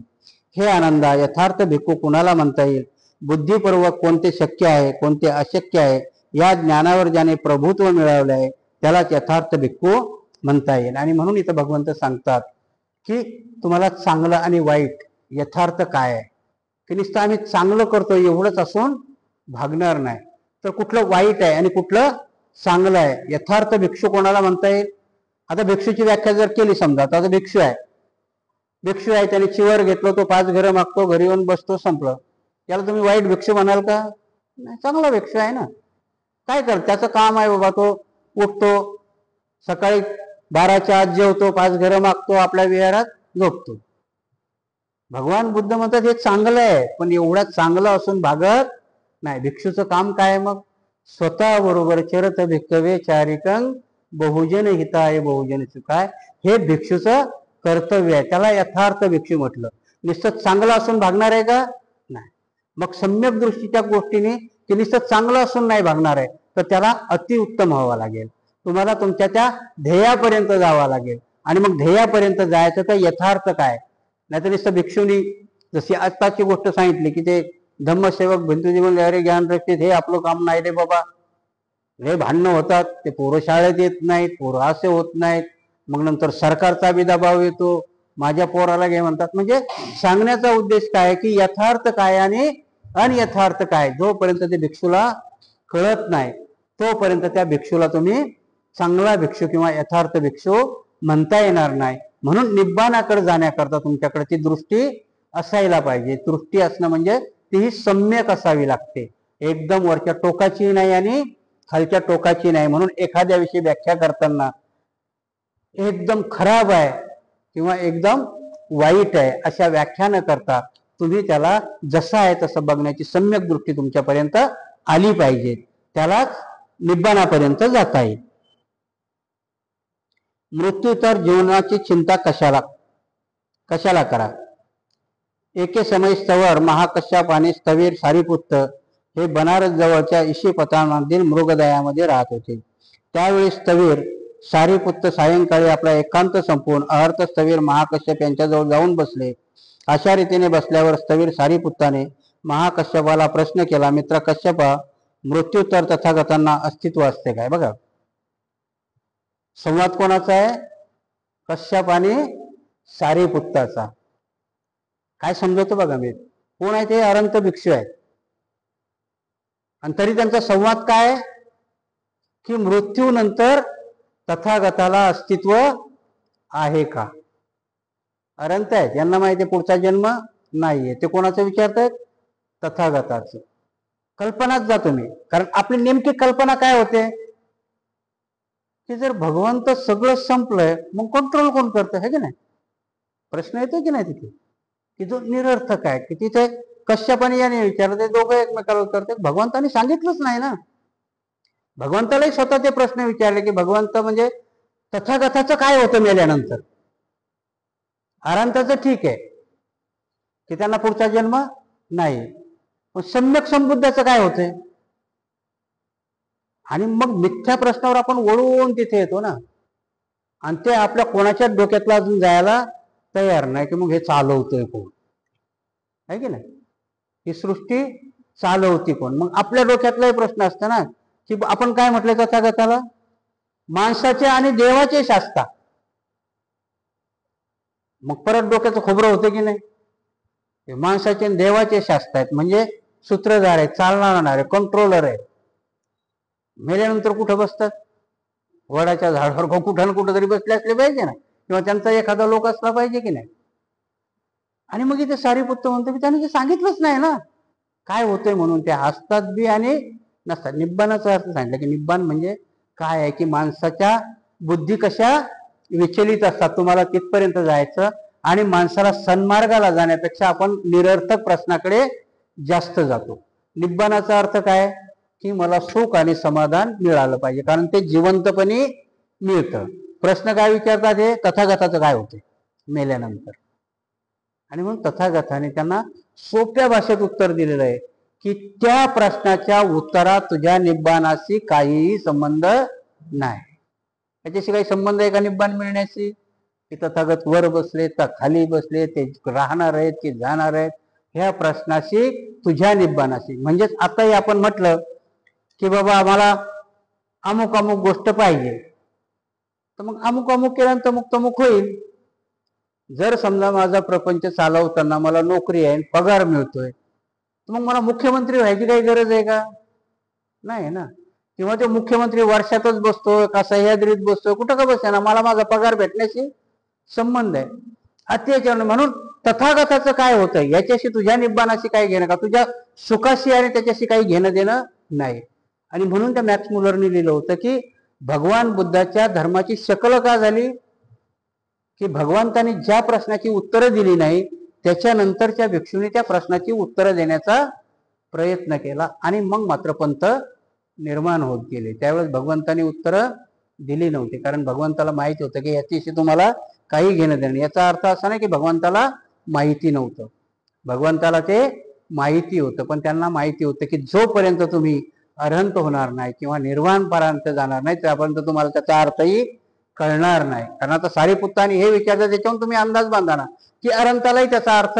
हे आनंदा, यथार्थ भिक्खू कुणाला म्हणता येईल? बुद्धिपूर्वक कोणते शक्य आहे, कोणते अशक्य आहे, या ज्ञानावर ज्याने प्रभुत्व मिळवले आहे त्यालाच यथार्थ भिक्खू म्हणता येईल. आणि म्हणून इथं भगवंत सांगतात की तुम्हाला चांगलं आणि वाईट यथार्थ काय आहे. की नुसतं आम्ही चांगलं करतो एवढंच असून भागणार नाही, तर कुठलं वाईट आहे आणि कुठलं चांगलं आहे. यथार्थ भिक्षू कोणाला म्हणता येईल? आता भिक्षूची व्याख्या जर केली, समजा आता भिक्षू आहे, त्याने चिवर घेतलं, तो 5 घरं मागतो, घरी येऊन बसतो, संपलं. त्याला तुम्ही वाईट भिक्षू म्हणाल का? नाही, चांगला भिक्षू आहे ना. काय कर, त्याचं काम आहे बाबा, तो उठतो सकाळी 12च्या आत जेवतो, 5 घरं मागतो, आपल्या विहारात झोपतो. भगवान बुद्ध म्हणतात हे चांगलं आहे, पण एवढं चांगलं असून भागत नाही. भिक्षूचं काम काय मग? स्वतः बरोबर चरत भिक्खवे चारिकं बहुजन हिताय बहुजन सुखाय. हे भिक्षूचं कर्तव्य आहे. त्याला यथार्थ भिक्षू म्हटलं. नुसतं चांगलं असून भागणार आहे का? नाही. मग सम्यक दृष्टीच्या गोष्टीने ते नुसतं चांगलं असून नाही भागणार आहे, तर त्याला अतिउत्तम व्हावं लागेल. तुम्हाला तुमच्या त्या ध्येयापर्यंत जावं लागेल. आणि मग ध्येयापर्यंत जायचं तर यथार्थ काय? नाहीतर नुसतं भिक्षूनी जशी आत्ताची गोष्ट सांगितली की ते धम्मसेवक भिंतूजीवन लहरे ज्ञान रक्षित, हे आपलं काम नाही रे बाबा. हे भांडणं होतात, ते पोरं शाळेत येत नाहीत, पोरं असे होत नाहीत, मग नंतर सरकारचा बी दबाव येतो, माझ्या पोराला घे म्हणतात. म्हणजे सांगण्याचा उद्देश काय की यथार्थ काय आणि अनयथार्थ काय जोपर्यंत ते भिक्षूला कळत नाही तोपर्यंत त्या भिक्षूला तुम्ही चांगला भिक्षू किंवा यथार्थ भिक्षू म्हणता येणार नाही. म्हणून निब्बाणाकडे जाण्याकरता तुमच्याकडे ती दृष्टी असायला पाहिजे. दृष्टी असणं म्हणजे ती सम्यक असावी लागते. एकदम वरच्या टोकाची नाही आणि खालच्या टोकाची नाही. म्हणून एखाद्याविषयी व्याख्या करताना एकदम खराब आहे किंवा एकदम वाईट आहे अशा व्याख्या न करता तुम्ही त्याला जसं आहे तसं बघण्याची सम्यक दृष्टी तुमच्यापर्यंत आली पाहिजे. त्यालाच निब्बाणापर्यंत जाता येईल. मृत्यू तर जीवनाची चिंता कशाला करा. एके समय स्थवर महाकश्यप आणि स्थवीर सारीपुत्त हे बनारस जवळच्या ईशीपतामधील मृगदयामध्ये राहत होते. त्यावेळी स्थवीर सारीपुत्त सायंकाळी आपला एकांत संपवून अहर्त स्थवीर महाकश्यप यांच्याजवळ जाऊन बसले. अशा रीतीने बसल्यावर स्थवीर सारीपुत्ताने महाकश्यपाला प्रश्न केला, मित्र कश्यपा, मृत्यूत्तर तथागतांना अस्तित्व असते काय? बघा, संवाद कोणाचा आहे? कश्यप आणि सारीपुत्ताचा. काय समजवतो बघा मी. कोण आहे ते? अनंत भिक्षू आहेत. आणि तरी त्यांचा संवाद काय की मृत्यूनंतर तथागताला अस्तित्व आहे का? अनंत आहेत, यांना माहिती पुढचा जन्म नाहीये. ते कोणाचं विचारतायत? तथागताचं. कल्पनाच जा तुम्ही. कारण आपली नेमकी कल्पना काय होते की जर भगवंत सगळं संपलंय मग कंट्रोल कोण करतं, हे की नाही? प्रश्न येतो की नाही तिथे? की जो निरर्थक आहे की तिथे कश्यपाने याने विचारलं, ते दोघं एकमेकाला करते. भगवंताने सांगितलंच नाही ना. भगवंतालाही स्वतः ते प्रश्न विचारले की भगवंत म्हणजे तथागताचं काय होतं मेल्यानंतर? अनंताचं ठीक आहे की त्यांना पुढचा जन्म नाही, पण सम्यक संबुद्धाचं काय होतंय? आणि मग मिथ्या प्रश्नावर आपण वळून तिथे येतो ना. आणि ते आपल्या कोणाच्या डोक्यातला अजून जायला तयार नाही की मग हे चालवतोय कोण, आहे की नाही? ही सृष्टी चालवती कोण? मग आपल्या डोक्यातलाही प्रश्न असतो ना की आपण काय म्हटलं तथागताला? माणसाचे आणि देवाचे शास्ता. मग परत डोक्याचं खोबरं होतं की नाही? माणसाचे आणि देवाचे शास्त्र आहेत, म्हणजे सूत्रधार आहेत, चालणार आहे, कंट्रोलर आहे. मेल्यानंतर कुठं बसतात? वडाच्या झाडावर कुठं ना कुठं तरी बसले असले पाहिजे ना, किंवा त्यांचा एखादा लोक असला पाहिजे की नाही? आणि मग इथे सारीपुत्त म्हणतो की त्याने सांगितलंच नाही ना काय होतंय म्हणून. ते हसतात बी आणि नसतात. निब्बाणाचा अर्थ सांगितलं की निब्बाण म्हणजे काय आहे की माणसाच्या बुद्धी कशा विचलित असतात, तुम्हाला तिथपर्यंत जायचं. आणि माणसाला सन्मार्गाला जाण्यापेक्षा आपण निरर्थक प्रश्नाकडे जास्त जातो. निब्बाणाचा अर्थ काय की मला सुख आणि समाधान मिळालं पाहिजे, कारण ते जिवंतपणे मिळतं. प्रश्न काय विचारतात? हे तथागताचं काय होते मेल्यानंतर. आणि म्हणून तथागताने त्यांना सोप्या भाषेत उत्तर दिलेलं आहे की त्या प्रश्नाच्या उत्तरात तुझ्या निब्बाणाशी काहीही संबंध नाही. त्याच्याशी काही संबंध आहे का निब्बाण मिळण्याशी? की तथागत वर बसले तर खाली बसले, ते राहणार आहेत की जाणार आहेत, ह्या प्रश्नाशी तुझ्या निब्बाणाशी. म्हणजेच आताही आपण म्हटलं की बाबा आम्हाला अमुक अमुक गोष्ट पाहिजे, तर मग अमुक अमुक केल्यानंतर मुक्तमुख होईल. जर समजा माझा प्रपंच चालवताना मला नोकरी आहे, पगार मिळतोय, तर मग मला मुख्यमंत्री व्हायची काही गरज आहे का? नाही ना. किंवा तो मुख्यमंत्री वर्षातच बसतोय का सह्याद्रीत बसतोय, कुठं का बसते ना, मला माझा पगार भेटण्याशी संबंध आहे. अत्याचार. म्हणून तथागताचं काय होतंय याच्याशी तुझ्या निब्बाणाशी काही घेणं का? तुझ्या सुखाशी आणि त्याच्याशी काही घेणं देणं नाही. आणि म्हणून त्या मॅक्स मुलरने लिहिलं होतं की भगवान बुद्धाच्या धर्माची शकल का झाली की भगवंतांनी ज्या प्रश्नाची उत्तरं दिली नाही त्याच्यानंतरच्या भिक्षूंनी त्या प्रश्नाची उत्तरं देण्याचा प्रयत्न केला, आणि मग मात्र पंथ निर्माण होत गेले. त्यावेळेस भगवंतांनी उत्तरं दिली नव्हती, कारण भगवंताला माहिती होतं की याच्याशी तुम्हाला काही घेणं देणं. याचा अर्थ असा नाही की भगवंताला माहिती नव्हतं, भगवंताला ते माहिती होतं. पण त्यांना माहिती होतं की जोपर्यंत तुम्ही अरहंत होणार नाही किंवा निर्वाणपर्यंत जाणार नाही त्यापर्यंत तुम्हाला त्याचा अर्थही कळणार नाही. कारण आता सारीपुत्तांनी हे विचारलं, त्याच्यावरून तुम्ही अंदाज बांधा ना की अरहंतालाही त्याचा अर्थ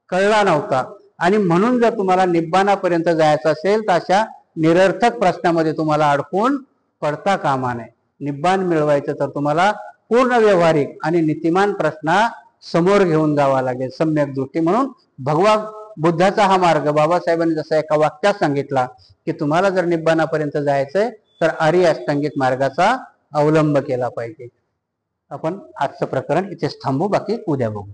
कळला नव्हता. आणि म्हणून जर तुम्हाला निब्बाणापर्यंत जायचं असेल तर अशा निरर्थक प्रश्नामध्ये तुम्हाला अडकून पडता कामा नये. निब्बाण मिळवायचं तर तुम्हाला पूर्ण व्यवहारिक आणि नीतिमान प्रश्न समोर घेऊन जावा लागेल, सम्यक दृष्टी. म्हणून भगवान बुद्धाचा हा मार्ग बाबासाहेबांनी जसा एका वाक्यात सांगितला की तुम्हाला जर निब्बाणापर्यंत जायचंय तर आर्य अष्टांगिक मार्गाचा अवलंब केला पाहिजे. आपण आजचं प्रकरण इथेच थांबू, बाकी उद्या बघू.